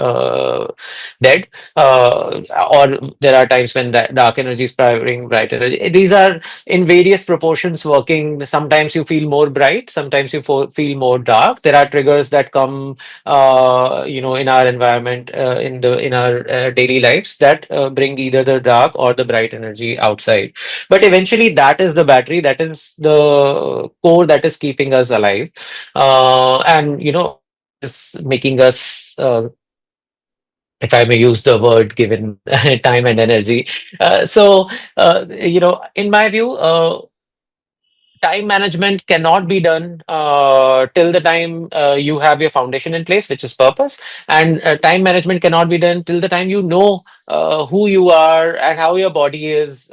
dead. Or there are times when dark energy is powering bright energy. These are in various proportions working. Sometimes you feel more bright, sometimes you feel more dark. There are triggers that come, in our environment, in our daily lives that bring either the dark or the bright energy outside. But eventually, that is the battery, that is the core that is keeping us alive, and is making us. If I may use the word, given time and energy. In my view, time management cannot be done till the time you have your foundation in place, which is purpose. And time management cannot be done till the time you know who you are and how your body is,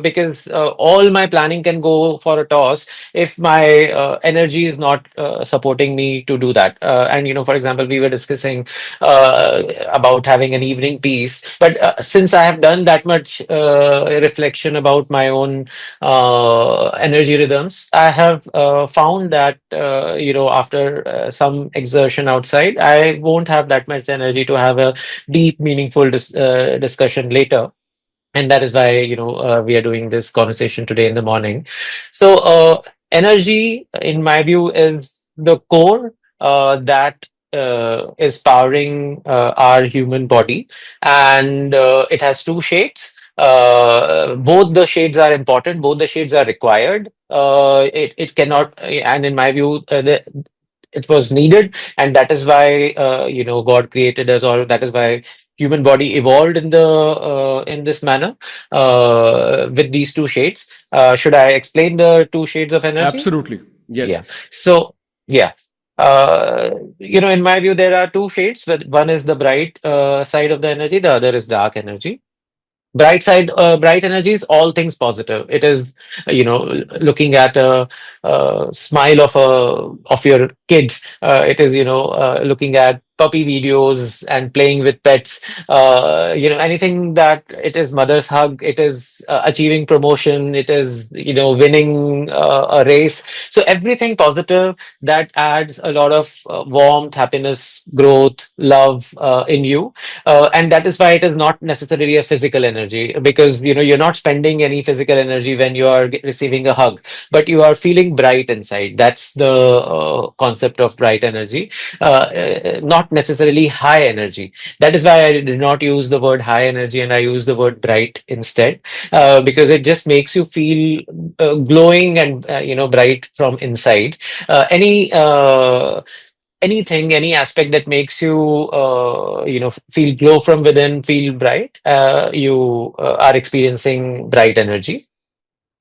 because all my planning can go for a toss if my energy is not supporting me to do that. And for example, we were discussing about having an evening peace, but since I have done that much reflection about my own energy rhythms, I have found that after some exertion outside, I won't have that much energy to have a deep, meaningful discussion later. And that is why we are doing this conversation today in the morning. So energy, in my view, is the core that is powering our human body, and it has two shades. Both the shades are important, both the shades are required. It cannot, and in my view, it was needed, and that is why God created us, or that is why human body evolved in this manner, with these two shades. Should I explain the two shades of energy? Absolutely. Yes. Yeah. So yeah. In my view, there are two shades. One is the bright side of the energy, the other is dark energy. Bright energy is all things positive. It is looking at a smile of your kid. It is looking at puppy videos and playing with pets. Anything that it is mother's hug, it is achieving promotion, it is winning a race. So everything positive that adds a lot of warmth, happiness, growth, love in you. And that is why it is not necessarily a physical energy, because you're not spending any physical energy when you are receiving a hug, but you are feeling bright inside. That's the concept of bright energy, not necessarily high energy. That is why I did not use the word high energy and I use the word bright instead, because it just makes you feel glowing and bright from inside. Any aspect that makes you feel glow from within, feel bright, you are experiencing bright energy.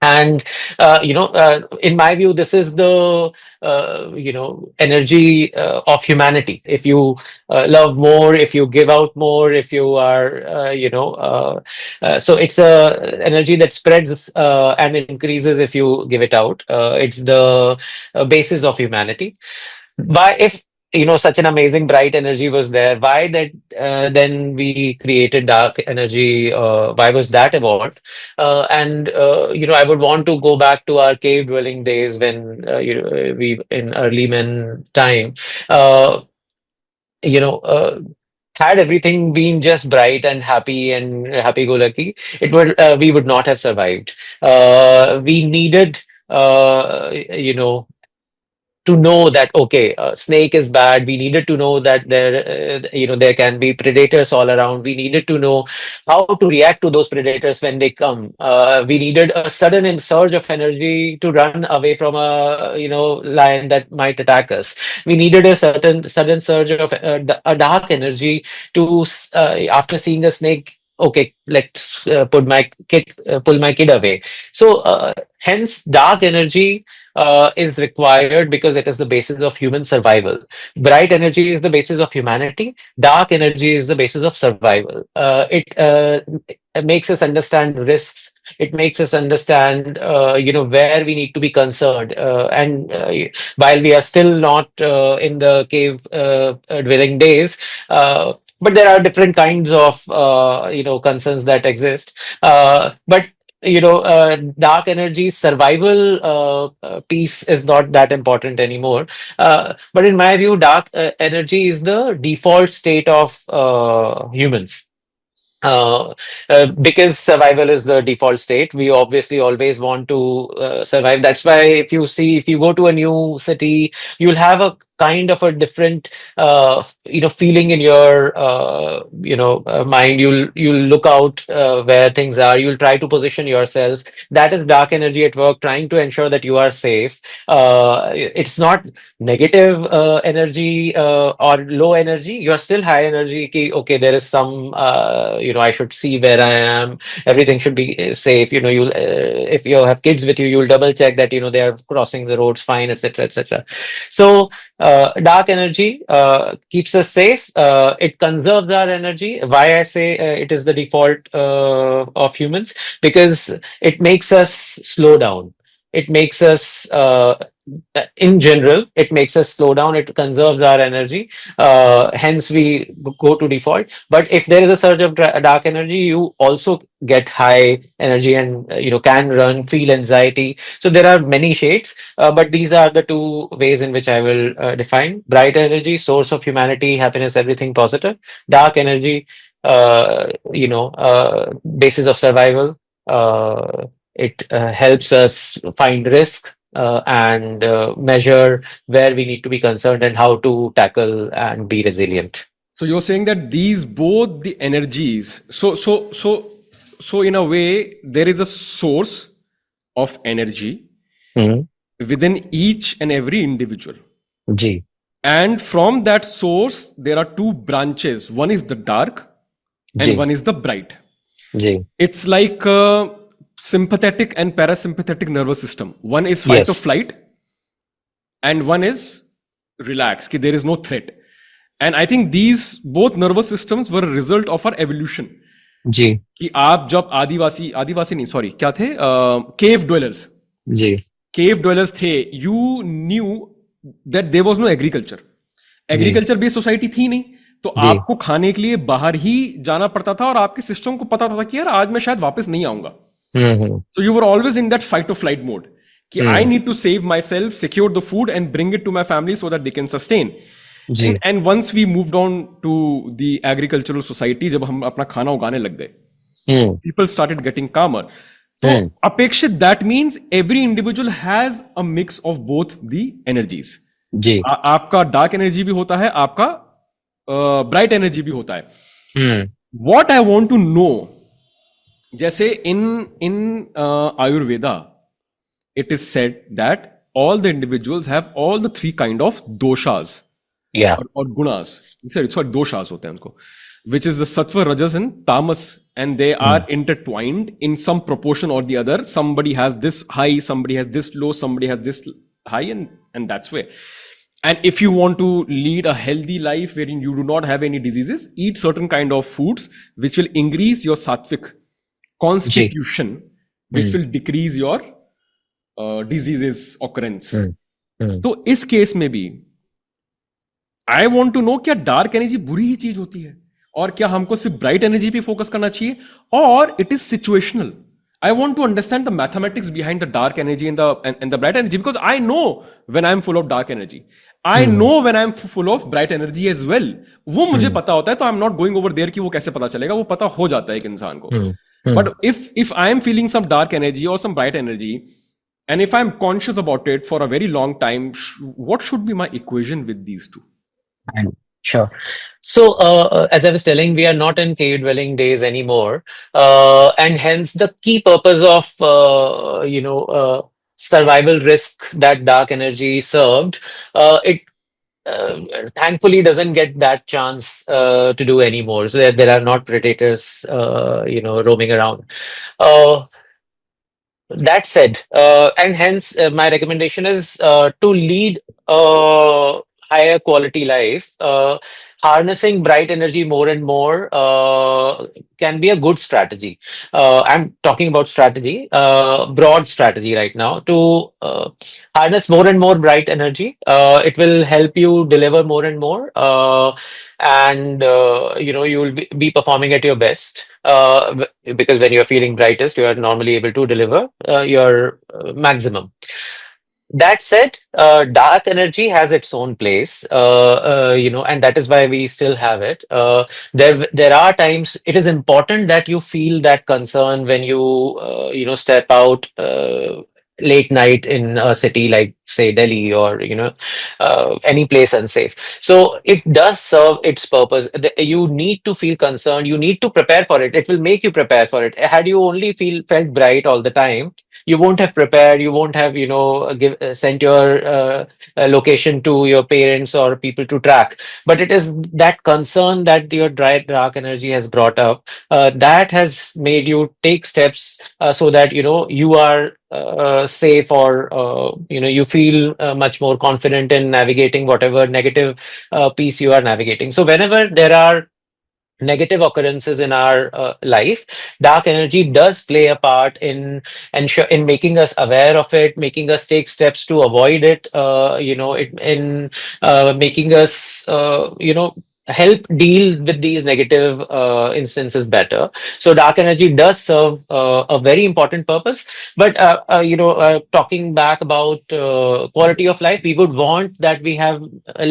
And in my view, this is the energy of humanity. If you love more, if you give out more, if you are so it's a energy that spreads and increases if you give it out. It's the basis of humanity. Why, if such an amazing bright energy was there, why that then we created dark energy? Why was that evolved? And I would want to go back to our cave dwelling days when we in early men time. uh, you know uh, had everything been just bright and happy and happy go lucky, it would we would not have survived. We needed you know to know that, okay, snake is bad. We needed to know that there can be predators all around. We needed to know how to react to those predators when they come. We needed a sudden surge of energy to run away from a lion that might attack us. We needed a certain sudden surge of a dark energy to after seeing a snake, okay, let's pull my kid away. So hence dark energy is required because it is the basis of human survival. Bright energy is the basis of humanity. Dark energy is the basis of survival. It makes us understand risks. It makes us understand, where we need to be concerned. And while we are still not in the cave dwelling days, but there are different kinds of, concerns that exist. But dark energy survival piece is not that important anymore. But in my view, dark energy is the default state of humans. Because survival is the default state, we obviously always want to survive. That's why if you go to a new city, you'll have a kind of a different feeling in your mind. You'll look out where things are. You'll try to position yourself. That is dark energy at work, trying to ensure that you are safe. It's not negative energy or low energy. You're still high energy. Okay, there is some I should see where I am. Everything should be safe. You'll if you have kids with you, you'll double check that they are crossing the roads fine, etc., etc. So Dark energy keeps us safe. It conserves our energy. Why I say it is the default of humans, because it makes us slow down. It makes us, in general, it makes us slow down. It conserves our energy. Hence, we go to default. But if there is a surge of dark energy, you also get high energy and can run, feel anxiety. So there are many shades, but these are the two ways in which I will define. Bright energy, source of humanity, happiness, everything positive. Dark energy, basis of survival. It helps us find risk and measure where we need to be concerned and how to tackle and be resilient. So you're saying that these both the energies, so in a way, there is a source of energy Hmm. within each and every individual. Ji. And from that source, there are two branches. One is the dark and Ji. one is the bright. Ji. It's like a sympathetic and parasympathetic nervous system. One is fight or Yes. flight, and one is relax, ki there is no threat. And I think these both nervous systems were a result of our evolution. Ji. कि आप जब आदिवासी आदिवासी नहीं sorry क्या थे cave dwellers Ji. Cave dwellers थे you knew that there was no agriculture जी. Agriculture based society थी नहीं तो जी. आपको खाने के लिए बाहर ही जाना पड़ता था और आपके सिस्टम को पता था कि यार आज मैं शायद वापस नहीं आऊंगा Hmm. So you were always in that fight or flight mode कि I Hmm. Need to save my self secure the food and bring it to my family so that they can sustain जी. And once we moved on to the agricultural society जब हम अपना खाना उगाने लग गए Hmm. people started getting calmer. So, Hmm. Apekshit, that means every individual has a mix of both the energies. जी. आपका dark energy भी होता है, आपका ब्राइट एनर्जी भी होता है. Hmm. What I want to know, जैसे in Ayurveda, it is said that all the individuals have all the three kind of doshas. Yeah. Or gunas. Sorry, doshas होते हैं उनको, which is the sattva, rajas, and tamas, and they are intertwined in some proportion or the other. Somebody has this high, somebody has this low, somebody has this high, and that's where. And if you want to lead a healthy life wherein you do not have any diseases, eat certain kind of foods which will increase your sattvic ji. constitution, which will decrease your diseases occurrence. Hmm. Hmm. तो इस case में भी I want to know क्या dark energy बुरी ही चीज होती है और क्या हमको सिर्फ ब्राइट एनर्जी पे फोकस करना चाहिए और it is situational. I want to understand the mathematics behind the dark energy and the bright energy because I know when I'm full of dark energy. I know when I'm full of bright energy as well. वो मुझे पता होता है तो I'm not going over there कि वो कैसे पता चलेगा वो पता हो जाता है एक इंसान को. But if I am feeling some dark energy or some bright energy and if I'm conscious about it for a very long time, what should be my equation with these two? And sure. So, as I was telling, we are not in cave dwelling days anymore, and hence the key purpose of survival risk that dark energy served. It thankfully doesn't get that chance to do anymore. So there are not predators, roaming around. Uh, that said, and hence my recommendation is to lead a higher quality life. Harnessing bright energy more and more can be a good strategy. I'm talking about strategy, broad strategy right now. To harness more and more bright energy, it will help you deliver more and more, and you will be performing at your best. Because when you're feeling brightest, you are normally able to deliver your maximum. That said, dark energy has its own place, and that is why we still have it. There are times it is important that you feel that concern when step out late night in a city like say Delhi or any place unsafe. So it does serve its purpose. You need to feel concerned. You need to prepare for it. It will make you prepare for it. Had you only felt bright all the time, you won't have prepared, you won't have sent your location to your parents or people to track. But it is that concern that your dark energy has brought up that has made you take steps so that you are safe, or you feel much more confident in navigating whatever negative piece you are navigating. So whenever there are negative occurrences in our life, dark energy does play a part in making us aware of it, making us take steps to avoid it, in making us help deal with these negative instances better. So dark energy does serve a very important purpose. But talking back about quality of life, we would want that we have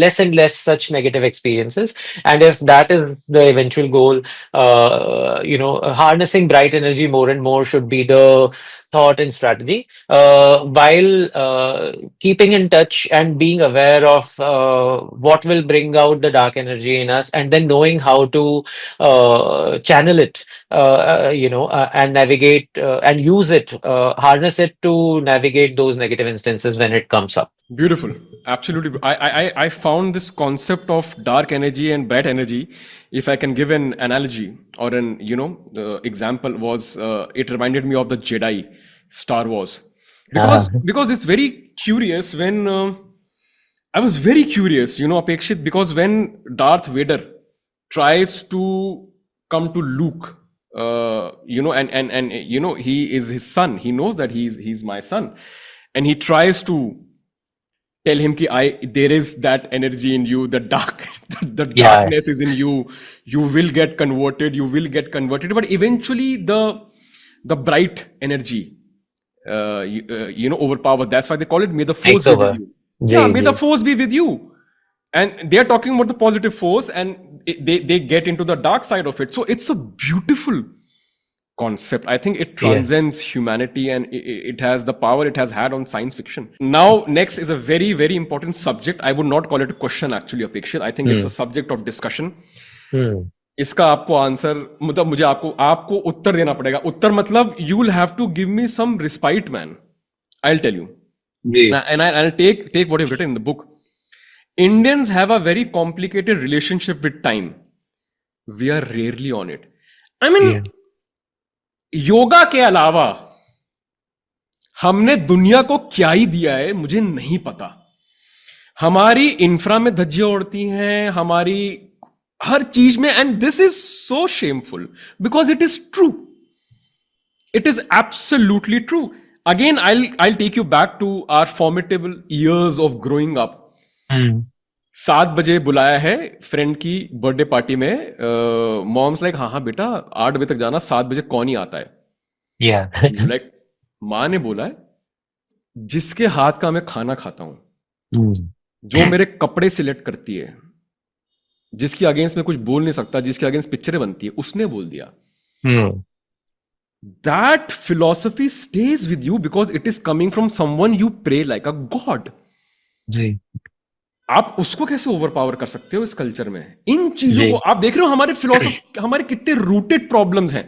less and less such negative experiences. And if that is the eventual goal, harnessing bright energy more and more should be the thought and strategy, while keeping in touch and being aware of what will bring out the dark energy in us, and then knowing how to channel it, and navigate and use it, harness it to navigate those negative instances when it comes up. Beautiful. Absolutely. I found this concept of dark energy and bright energy. If I can give an analogy or an, example was, it reminded me of the Jedi, Star Wars. Because it's very curious when, I was very curious, Apekshit, because when Darth Vader tries to come to Luke, and he is his son. He knows that he's my son, and he tries to tell him ki there is that energy in you, the Yeah, darkness is in you. You will get converted. But eventually, the bright energy, overpower. That's why they call it, may the force takes be with over. you. Yeah, Ji, may the ji. force be with you. And they are talking about the positive force, and they get into the dark side of it. So it's a beautiful concept. I think it Yeah. transcends humanity, and it has the power it has had on science fiction. Now, next is a very, very important subject. I would not call it a question, actually, Apekshit. I think it's a subject of discussion. इसका आपको answer, मतलब मुझे आपको उत्तर देना पड़ेगा. उत्तर मतलब you will have to give me some respite, man. I'll tell you. Ji. And I'll take what you've written in the book. Indians have a very complicated relationship with time. We are rarely on it. I mean, Yeah. Yoga के अलावा हमने दुनिया को क्या ही दिया है मुझे नहीं पता. हमारी इंफ्रा में धज्जियां उड़ती हैं, हमारी हर चीज में, and this is so shameful because it is true. It is absolutely true. Again I'll take you back to our formidable years of growing up. 7 बजे बुलाया है फ्रेंड की बर्थडे पार्टी में. मॉम्स लाइक, हाँ हाँ बेटा 8 बजे तक जाना, 7 बजे कौन ही आता है. Yeah. लाइक माँ ने बोला है जिसके हाथ का मैं खाना खाता हूं, जो मेरे कपड़े सिलेक्ट करती है, जिसके अगेंस्ट में कुछ बोल नहीं सकता, जिसके अगेंस्ट पिक्चरें बनती है, उसने बोल दिया. That philosophy stays with you because it is coming from someone you pray like a god. जी. आप उसको कैसे ओवरपावर कर सकते हो इस कल्चर में? इन चीजों जी. को आप देख रहे हो. हमारे फिलोसफी, हमारे कितने रूटेड प्रॉब्लम्स हैं.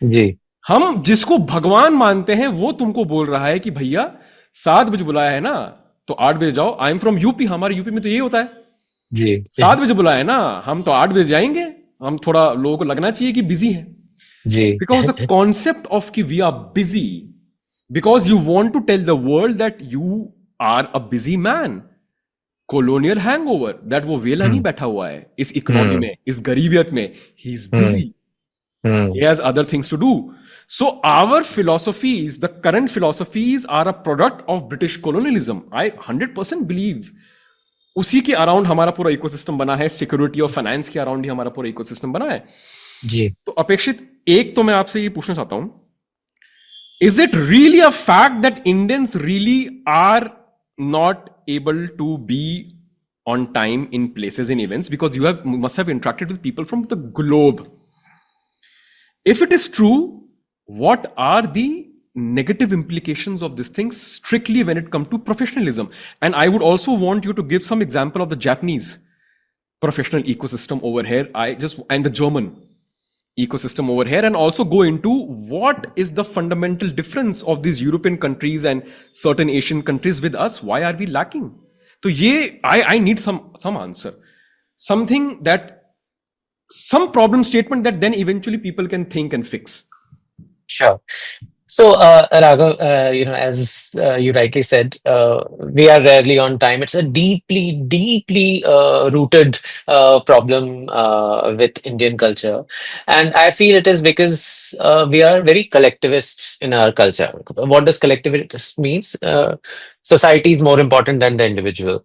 जी. हम जिसको भगवान मानते हैं वो तुमको बोल रहा है कि भैया 7 बजे बुलाया है ना तो 8 बजे जाओ. I am from UP. हमारे यूपी में तो ये होता है. जी. 7 बजे बुलाया है ना, हम तो 8 बजे जाएंगे. हम थोड़ा लोगों को लगना चाहिए कि बिजी है. जी. Because the concept of कि we are busy, because you want to tell the world that you are a busy man. Colonial hangover, that वो वेला नहीं बैठा हुआ है इस इकोनॉमी में, इस गरीबियत में. He is busy. He has other things to do. So our philosophies, the current philosophies, are a product of British colonialism. I 100% believe उसी के अराउंड हमारा पूरा इकोसिस्टम बना है. सिक्योरिटी और फाइनेंस के अराउंड ही हमारा पूरा इकोसिस्टम बना है. जी. तो अपेक्षित, एक तो मैं आपसे ये पूछना चाहता हूं, is it really a fact that Indians really are not able to be on time in places, in events, because you must have interacted with people from the globe. If it is true, what are the negative implications of this thing strictly when it comes to professionalism? And I would also want you to give some example of the Japanese professional ecosystem over here, and the German ecosystem over here, and also go into what is the fundamental difference of these European countries and certain Asian countries with us. Why are we lacking? So I need some answer, something that, some problem statement that then eventually people can think and fix. Sure. So, Raghav, as you rightly said, we are rarely on time. It's a deeply, deeply rooted problem with Indian culture. And I feel it is because we are very collectivist in our culture. What does collectivist means? Society is more important than the individual.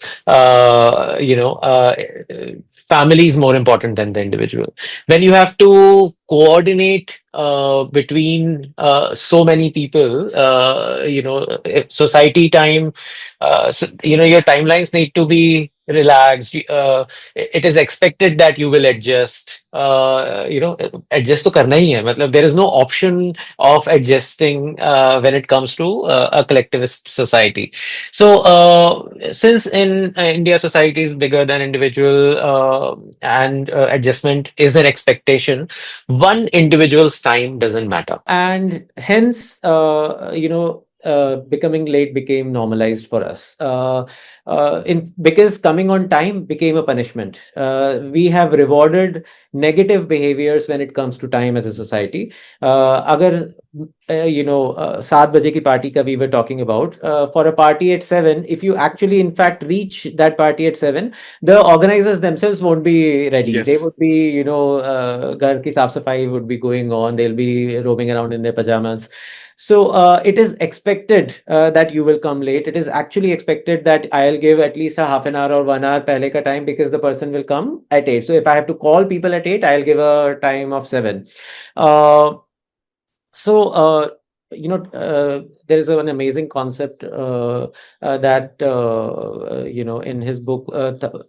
Family is more important than the individual. When you have to coordinate between so many people, society time, your timelines need to be relaxed. It is expected that you will adjust. Adjust to करना ही है. मतलब there is no option of adjusting when it comes to a collectivist society. So, since in India society is bigger than individual, and adjustment is an expectation, one individual's time doesn't matter, and hence, becoming late became normalized for us. In Because coming on time became a punishment. We have rewarded negative behaviors when it comes to time as a society. अगर 7 बजे की party का we were talking about, for a party at 7, if you actually in fact reach that party at 7, the organizers themselves won't be ready. They Yes. would be, घर की साफ सफाई would be going on. They'll be roaming around in their pajamas. So it is expected that you will come late. It is actually expected that I'll give at least a half an hour or 1 hour pehle ka time, because the person will come at 8. So if I have to call people at 8, I'll give a time of 7. Uh, so, there is an amazing concept that, in his book,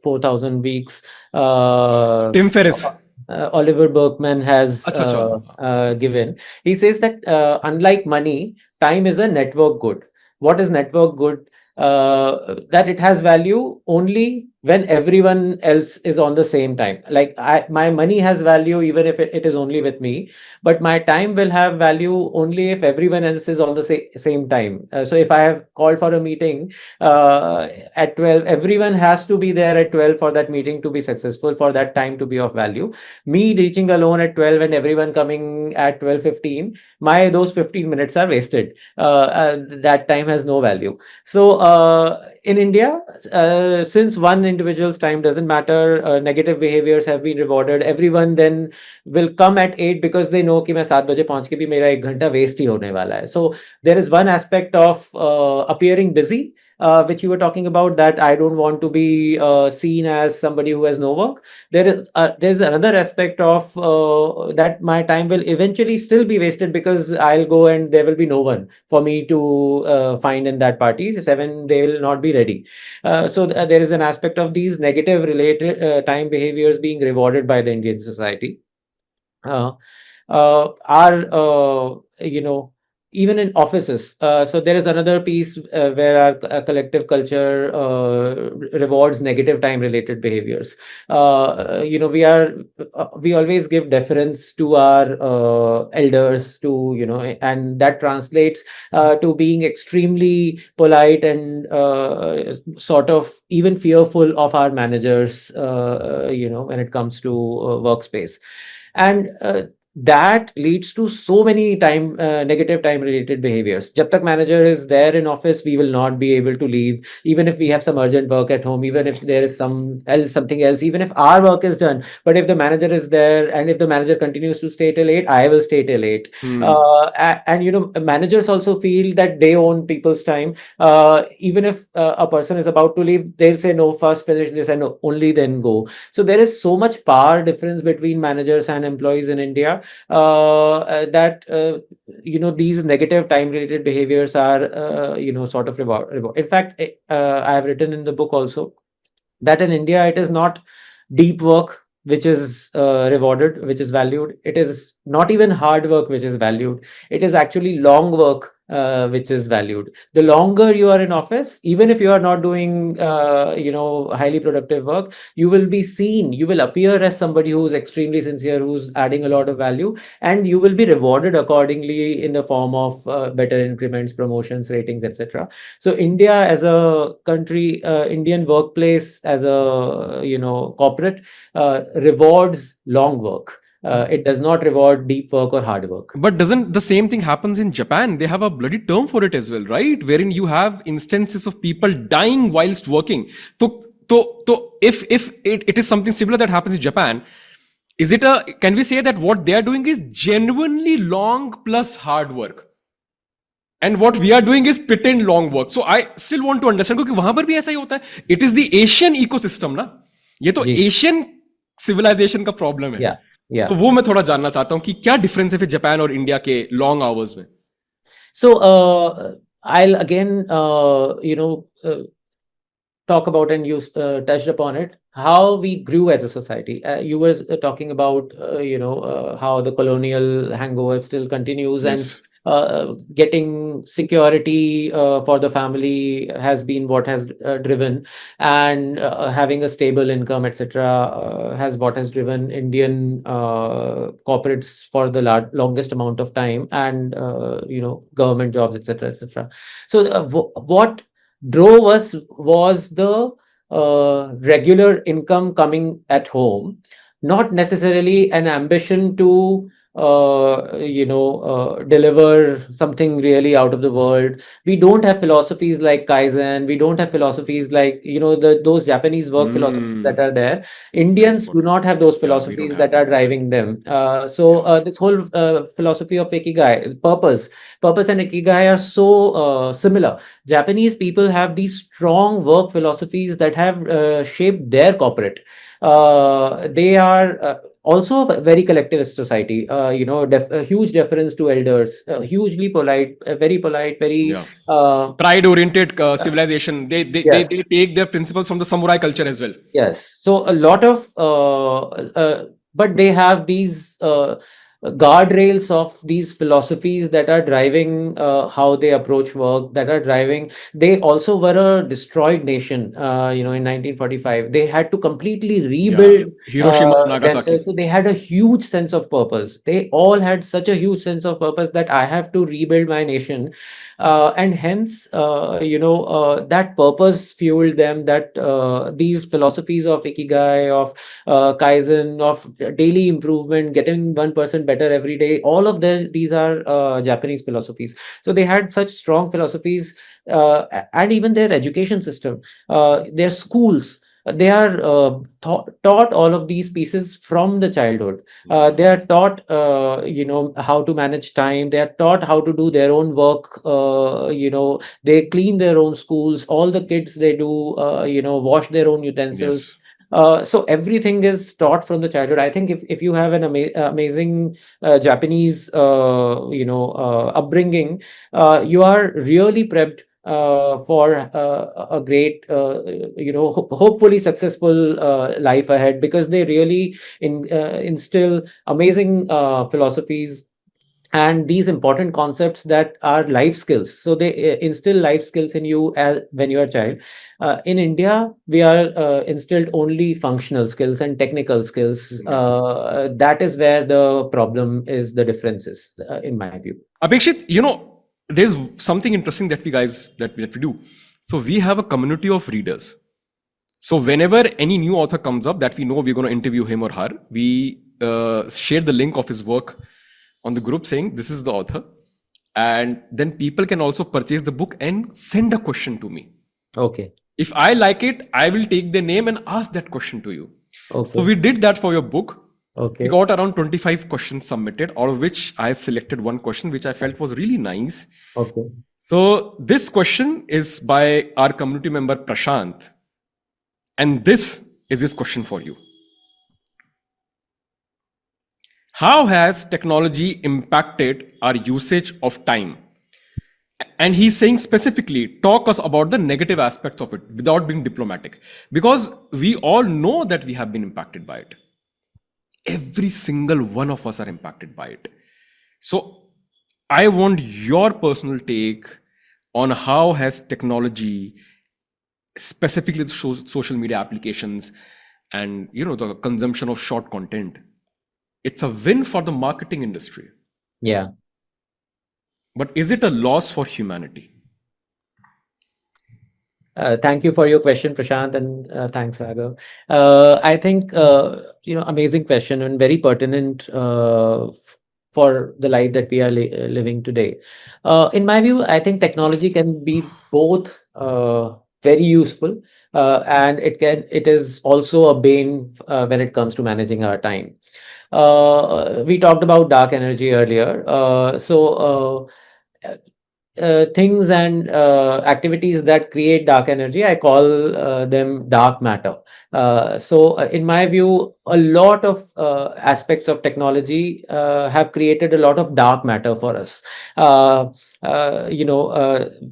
4,000 Weeks, Tim Ferriss. Oliver Berkman has अच्छा अच्छा. given. He says that, unlike money, time is a network good. What is network good? That it has value only when everyone else is on the same time. Like my money has value even if it is only with me, but my time will have value only if everyone else is on the same time. So if I have called for a meeting at 12, everyone has to be there at 12 for that meeting to be successful, for that time to be of value. Me reaching alone at 12 and everyone coming at 12:15, my those 15 minutes are wasted. That time has no value. So in India, since one individual's time doesn't matter, negative behaviors have been rewarded. Everyone then will come at 8 because they know कि मैं 7 बजे पहुंच के भी मेरा 1 घंटा waste ही होने वाला है. So there is one aspect of appearing busy, which you were talking about, that I don't want to be seen as somebody who has no work. There's another aspect of that my time will eventually still be wasted, because I'll go and there will be no one for me to find in that party. 7, they will not be ready. So there is an aspect of these negative related time behaviors being rewarded by the Indian society. Uh, are Even in offices. So there is another piece where our collective culture rewards negative time related behaviors. We always give deference to our elders, to and that translates to being extremely polite and sort of even fearful of our managers, when it comes to workspace. And that leads to so many negative time related behaviors. Jab tak manager is there in office, we will not be able to leave, even if we have some urgent work at home, even if there is something else, even if our work is done. But if the manager is there, and if the manager continues to stay till 8, I will stay till 8. And managers also feel that they own people's time. Even if a person is about to leave, they'll say, no, first finish this and only then go. So there is so much power difference between managers and employees in India, that these negative time related behaviors are sort of reward. In fact, I have written in the book also that in India it is not deep work which is rewarded, which is valued. It is not even hard work which is valued. It is actually long work which is valued. The longer you are in office, even if you are not doing highly productive work, you will be seen, you will appear as somebody who's extremely sincere, who's adding a lot of value, and you will be rewarded accordingly in the form of better increments, promotions, ratings, etc. So India as a country, Indian workplace as a corporate rewards long work. It does not reward deep work or hard work. But doesn't the same thing happens in Japan? They have a bloody term for it as well, right? Wherein you have instances of people dying whilst working. So if it is something similar that happens in Japan, can we say that what they are doing is genuinely long plus hard work? And what we are doing is pretend long work. So I still want to understand, क्योंकि वहां पर भी ऐसा ही होता है. It is the Asian ecosystem ना. ये तो जी. एशियन सिविलाइजेशन का प्रॉब्लम है. Yeah. तो वो मैं थोड़ा जानना चाहता हूँ कि क्या डिफरेंस है फिर जापान और इंडिया के लॉन्ग आवर्स में. So I'll again talk about, and you touched upon it, how we grew as a society. You were talking about how the colonial hangover still continues, Yes. and getting security for the family has been what has driven, and having a stable income, etc., has driven Indian corporates for the longest amount of time, and government jobs, etc., etc. So what drove us was the regular income coming at home, not necessarily an ambition to deliver something really out of the world. We don't have philosophies like Kaizen. We don't have philosophies like those Japanese work philosophies that are there. Indians do not have those Yeah, we don't philosophies have that are that. driving them. This whole philosophy of ikigai, purpose and ikigai are so similar. Japanese people have these strong work philosophies that have shaped their corporate. They are also a very collectivist society. A huge deference to elders, hugely polite, very polite, very pride oriented civilization. They yes. take their principles from the samurai culture as well. Yes. So a lot of but they have these guardrails of these philosophies that are driving how they approach work, that are driving. They also were a destroyed nation. In 1945, they had to completely rebuild Hiroshima, Nagasaki. themselves. So they had a huge sense of purpose. They all had such a huge sense of purpose that I have to rebuild my nation, and hence, that purpose fueled them. That these philosophies of ikigai, of kaizen, of daily improvement, getting 1% better every day, all of these are Japanese philosophies. So they had such strong philosophies, and even their education system, their schools, they are taught all of these pieces from the childhood. They are taught how to manage time. They are taught how to do their own work. They clean their own schools. All the kids, they do wash their own utensils. So everything is taught from the childhood. I think if you have an amazing Japanese upbringing, you are really prepped for a great hopefully successful life ahead, because they really instill amazing philosophies and these important concepts that are life skills. So they instill life skills in you when you are a child. In India, we are instilled only functional skills and technical skills. That is where the problem is, the differences, in my view. Apekshit, there's something interesting that we do. So we have a community of readers. So whenever any new author comes up that we know we're going to interview him or her, we share the link of his work on the group saying this is the author, and then people can also purchase the book and send a question to me. Okay. If I like it, I will take their name and ask that question to you. Okay. So we did that for your book. Okay. We got around 25 questions submitted, out of which I selected one question which I felt was really nice. Okay. So this question is by our community member Prashant, and this is his question for you. How has technology impacted our usage of time? And he's saying specifically, talk us about the negative aspects of it without being diplomatic. Because we all know that we have been impacted by it. Every single one of us are impacted by it. So I want your personal take on how has technology, specifically the social media applications and the consumption of short content, it's a win for the marketing industry. Yeah. But is it a loss for humanity? Thank you for your question, Prashant, and thanks, Raghav. I think amazing question and very pertinent for the life that we are living today. In my view, I think technology can be both very useful, and it is also a bane when it comes to managing our time. We talked about dark energy earlier. Things and activities that create dark energy, I call them dark matter. In my view, a lot of aspects of technology have created a lot of dark matter for us. Uh,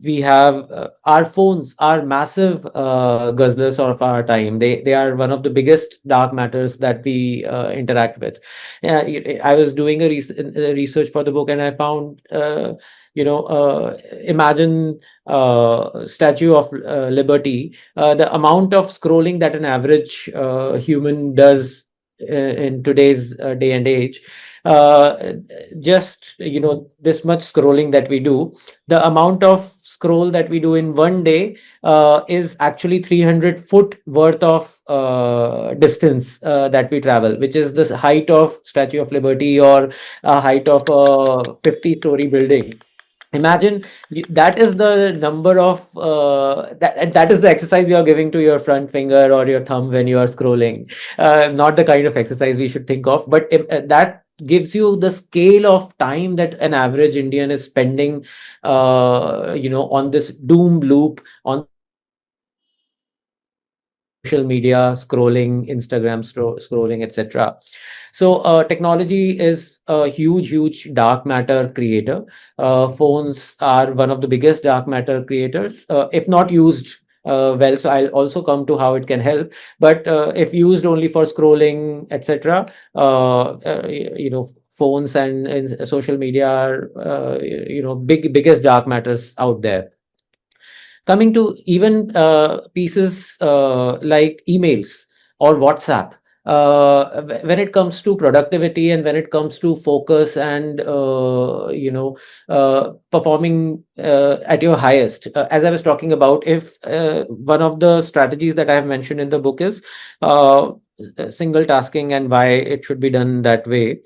we have our phones are massive guzzlers of our time. They are one of the biggest dark matters that we interact with. I was doing a research for the book, and I found imagine Statue of Liberty, the amount of scrolling that an average human does in today's day and age. Just this much scrolling that we do, the amount of scroll that we do in one day is actually 300 foot worth of distance that we travel, which is the height of Statue of Liberty, or a height of a 50-story building. Imagine that is the number of that is the exercise you are giving to your front finger or your thumb when you are scrolling. Not the kind of exercise we should think of, but that gives you the scale of time that an average Indian is spending on this doom loop, on social media scrolling, Instagram scrolling, etc. Technology is a huge dark matter creator. Phones are one of the biggest dark matter creators, if not used well. So I'll also come to how it can help. But if used only for scrolling, etc., phones and social media are biggest dark matters out there. Coming to even pieces like emails or WhatsApp, when it comes to productivity and when it comes to focus and performing at your highest, as I was talking about, if one of the strategies that I have mentioned in the book is single tasking and why it should be done that way.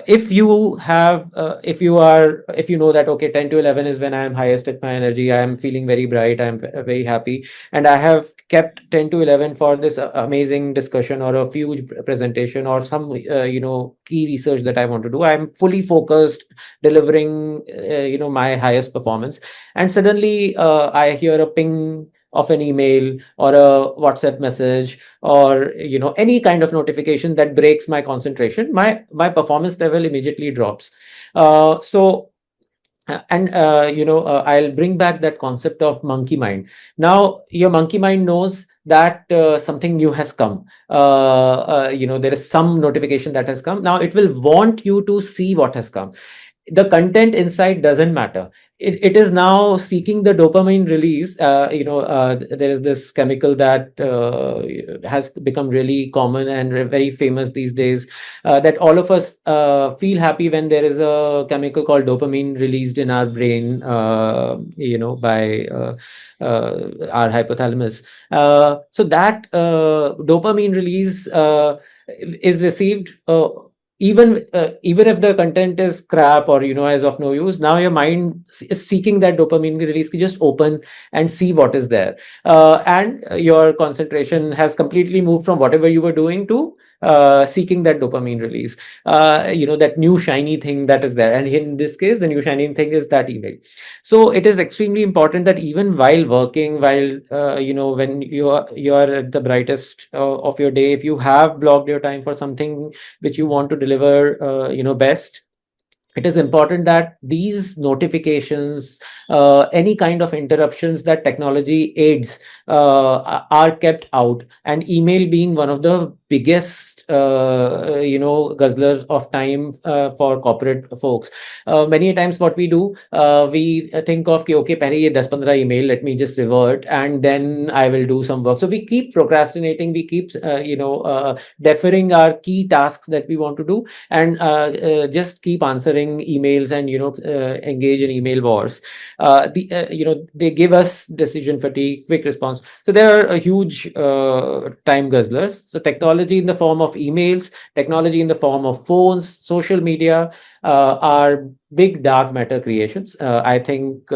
If you know that, okay, 10 to 11 is when I am highest at my energy, I am feeling very bright, I am very happy, and I have kept 10 to 11 for this amazing discussion or a huge presentation or some key research that I want to do. I am fully focused, delivering my highest performance, and suddenly I hear a ping of an email or a WhatsApp message, or any kind of notification that breaks my concentration. My performance level immediately drops. So and I'll bring back that concept of monkey mind. Now your monkey mind knows that something new has come. There is some notification that has come. Now it will want you to see what has come. The content inside doesn't matter. It is now seeking the dopamine release. There is this chemical that has become really common and very famous these days, that all of us feel happy when there is a chemical called dopamine released in our brain, by our hypothalamus. So that dopamine release is received, even if the content is crap or is of no use. Now your mind is seeking that dopamine release. You just open and see what is there, and your concentration has completely moved from whatever you were doing to seeking that dopamine release, that new shiny thing that is there. And in this case, the new shiny thing is that email. So it is extremely important that even while working, while when you are at the brightest of your day, if you have blocked your time for something which you want to deliver best, it is important that these notifications, any kind of interruptions that technology aids, are kept out, and email being one of the biggest guzzlers of time for corporate folks. Many times what we do, we think of कि okay पहले ये 10-15 email, let me just revert and then I will do some work. So we keep procrastinating, we keep deferring our key tasks that we want to do, and just keep answering emails and engage in email wars. They give us decision fatigue, quick response. So there are a huge time guzzlers. So technology in the form of emails, technology in the form of phones, social media are big dark matter creations. I think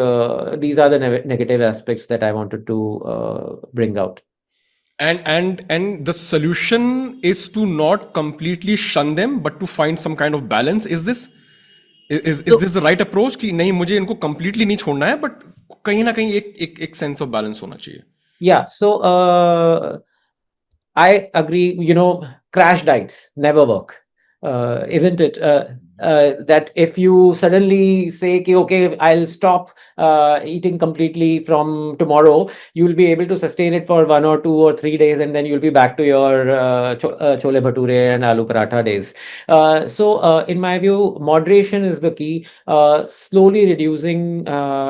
these are the negative aspects that I wanted to bring out. And the solution is to not completely shun them, but to find some kind of balance. Is So this the right approach कि नहीं मुझे इनको completely नहीं छोड़ना है, but कहीं ना कहीं एक sense of balance होना चाहिए. yeah, so I agree, crash diets never work, isn't it? That if you suddenly say, ki, okay, I'll stop eating completely from tomorrow, you'll be able to sustain it for 1 or 2 or 3 days, and then you'll be back to your chole bhature and aloo paratha days. So, in my view, moderation is the key. Slowly reducing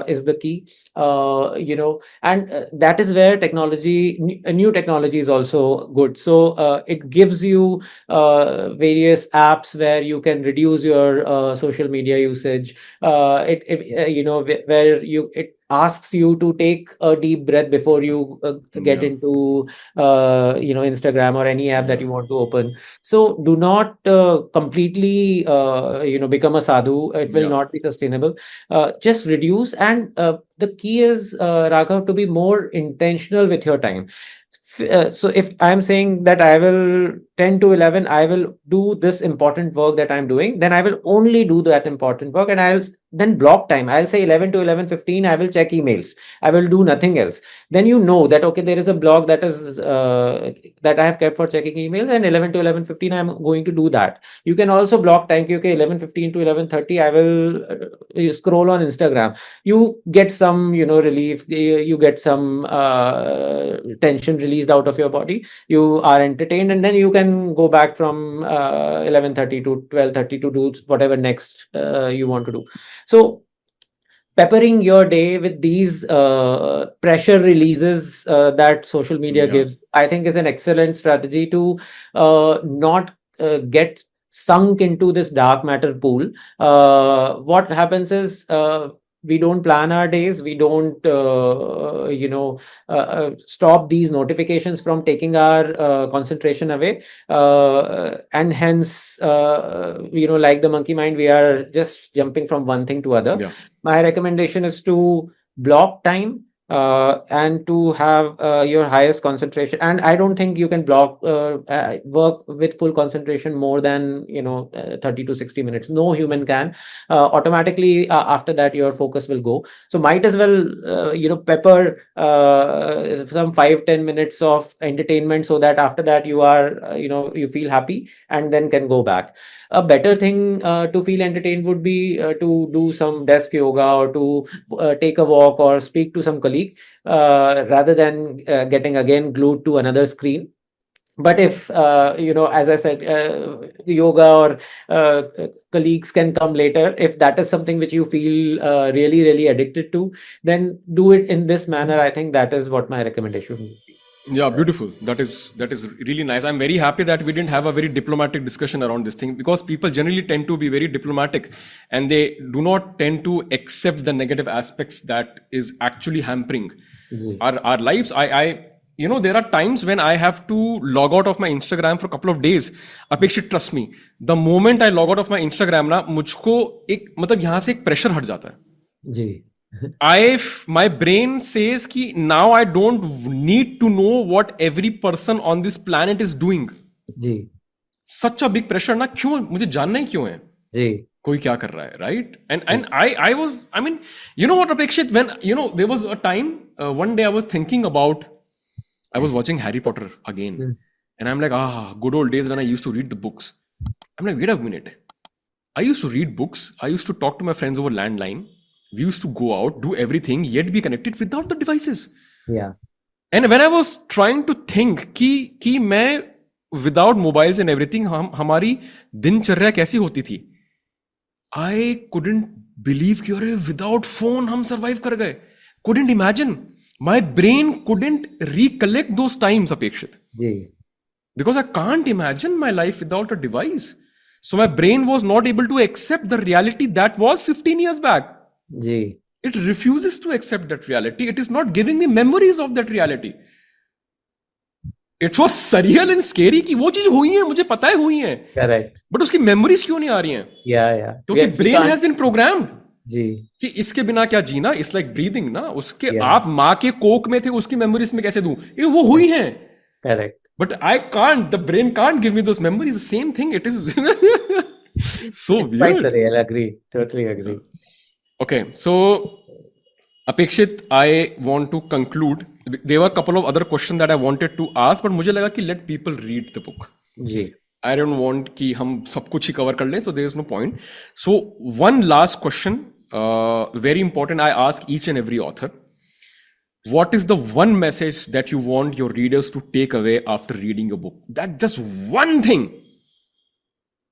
is the key. And that is where new technology is also good. So it gives you various apps where you can reduce your social media usage. Where it asks you to take a deep breath before you get Yeah, into Instagram or any app that yeah, you want to open. So do not completely become a sadhu. It will yeah, not be sustainable. Just reduce, and the key is, Raghav, to be more intentional with your time. So if I'm saying that I will 10 to 11, I will do this important work that I'm doing, then I will only do that important work, and then block time. I'll say 11 to 11:15, I will check emails. I will do nothing else. Then you know that, okay, there is a block that I have kept for checking emails, and 11 to 11:15, I'm going to do that. You can also block time, okay, 11:15 to 11:30, I will scroll on Instagram. You get some, relief, you get some tension released out of your body, you are entertained, and then you can go back from 11:30 to 12:30 to do whatever next you want to do. So peppering your day with these pressure releases that social media yeah. gives, I think, is an excellent strategy to not get sunk into this dark matter pool. What happens is, we don't plan our days, we don't stop these notifications from taking our concentration away, and hence, like the monkey mind, we are just jumping from one thing to other. Yeah. My recommendation is to block time, and to have your highest concentration. And I don't think you can work with full concentration more than 30 to 60 minutes. No human can. Automatically, after that, your focus will go. So might as well pepper some 5-10 minutes of entertainment, so that after that you are you feel happy, and then can go back. A better thing to feel entertained would be to do some desk yoga, or to take a walk, or speak to some colleague, rather than getting again glued to another screen. But if as I said, yoga or colleagues can come later, if that is something which you feel really, really addicted to, then do it in this manner. I think that is what my recommendation would be. Yeah, beautiful. That is really nice. I'm very happy that we didn't have a very diplomatic discussion around this thing, because people generally tend to be very diplomatic, and they do not tend to accept the negative aspects that is actually hampering ji, our lives. There are times when I have to log out of my Instagram for a couple of days. Apekshit, trust me, the moment I log out of my Instagram ना, मुझको एक मतलब यहाँ से एक pressure हट जाता है. जी, My brain says कि now I don't need to know what every person on this planet is doing. Ji, Such a big pressure ना, क्यों मुझे जानना ही क्यों है जी, कोई क्या कर रहा है, right? And I was, I mean, you know what, Apekshit, when there was a time, one day I was thinking about, I was watching Harry Potter again, mm, and I'm like, good old days when I used to read the books. I'm like, wait a minute, I used to read books, I used to talk to my friends over landline, we used to go out, do everything, yet be connected without the devices. yeah, And when I was trying to think कि मैं without mobiles and everything हमारी दिनचर्या कैसी होती थी. I couldn't believe कि अरे without phone हम सर्वाइव कर गए. Couldn't imagine. My brain couldn't recollect those times, अपेक्षित. जी. Because I can't imagine my life without a device. So my brain was not able to accept the reality that was 15 years back. Ji. It refuses to accept that reality. It is not giving me memories of that reality. It was surreal and scary कि वो चीज हुई है, मुझे पता है हुई है. Correct. But उसकी memories क्यों नहीं आ रही हैं? Yeah. क्योंकि brain has been programmed. जी. कि इसके बिना क्या जीना. It's like breathing ना. उसके Yeah. आप माँ के कोक में थे, उसकी memories में कैसे दूं? ये वो हुई हैं. Correct. But I can't, the brain can't give me those memories. The same thing, it is so It's weird. quite surreal. Agree. Totally agree. Okay, so Apekshit, I want to conclude. There were a couple of other questions that I wanted to ask, but मुझे लगा कि let people read the book. Ji. I don't want कि हम सब कुछ ही cover कर लें, so there is no point. So one last question, very important. I ask each and every author. What is the one message that you want your readers to take away after reading your book? That just one thing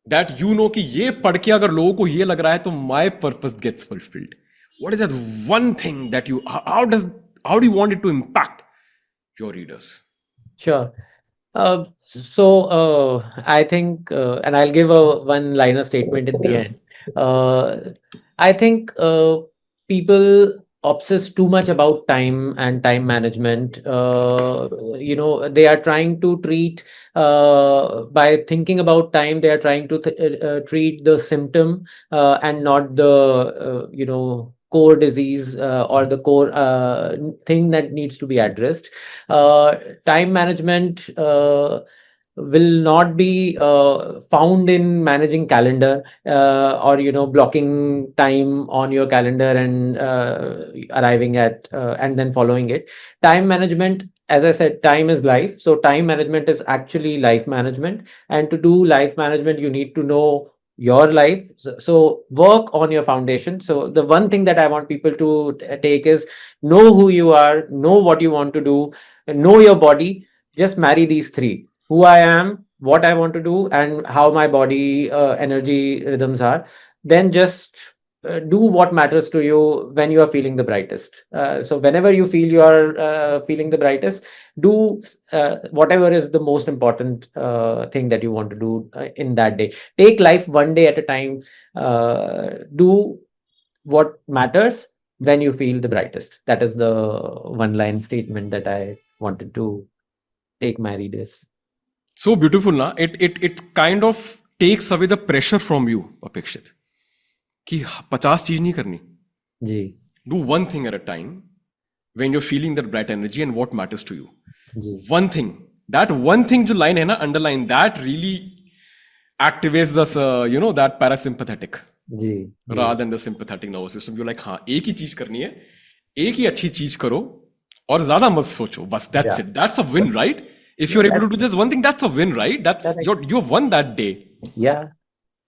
that you know कि ये पढ़ के अगर लोगों को ये लग रहा है तो my purpose gets fulfilled. What is that one thing that you, how do you want it to impact your readers? Sure. I think, and I'll give a one-liner statement in the end. I think people obsess too much about time and time management. They are trying to treat, by thinking about time, they are trying to treat the symptom and not the core disease or the core thing that needs to be addressed. Time management will not be found in managing calendar or blocking time on your calendar and arriving at and then following it. Time management, as I said, time is life. So time management is actually life management, and to do life management you need to know your life. So work on your foundation. So the one thing that I want people to take is know who you are, know what you want to do, know your body. Just marry these three: who I am, what I want to do, and how my body energy rhythms are. Then just do what matters to you when you are feeling the brightest. So whenever you feel you are feeling the brightest, do whatever is the most important thing that you want to do in that day. Take life one day at a time. Do what matters when you feel the brightest. That is the one line statement that I wanted to take my readers. So beautiful, na? It kind of takes away the pressure from you, Apekshit. कि 50 चीज नहीं करनी. जी. Do one thing at a time when you're feeling that bright energy and what matters to you. Ji. One thing. That one thing जो line है ना, underline, that really activates this, that parasympathetic. Ji. Rather than the sympathetic nervous system. You're like, हाँ, एक ही चीज करनी है, एक ही अच्छी चीज करो और ज्यादा मत सोचो. बस that's it. That's a win, right? If you're able to do just one thing, that's a win, right? That's you won that day. Yeah.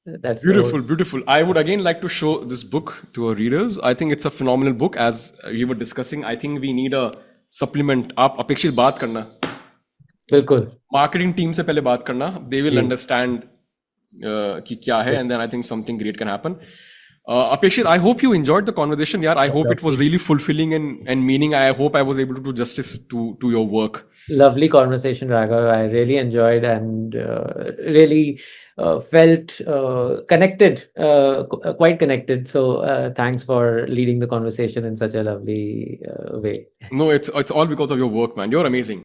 That's beautiful. I would again like to show this book to our readers. I think it's a phenomenal book. As we were discussing, I think we need a supplement. आप अपेक्षित बात करना. बिल्कुल. Marketing team से पहले बात करना. They will understand कि क्या है, and then I think something great can happen. Apekshit, I hope you enjoyed the conversation. Yeah, I hope it was really fulfilling and meaning. I hope I was able to do justice to your work. Lovely conversation, Raghav. I really enjoyed and really felt connected, quite connected. So thanks for leading the conversation in such a lovely way. No, it's all because of your work, man. You're amazing.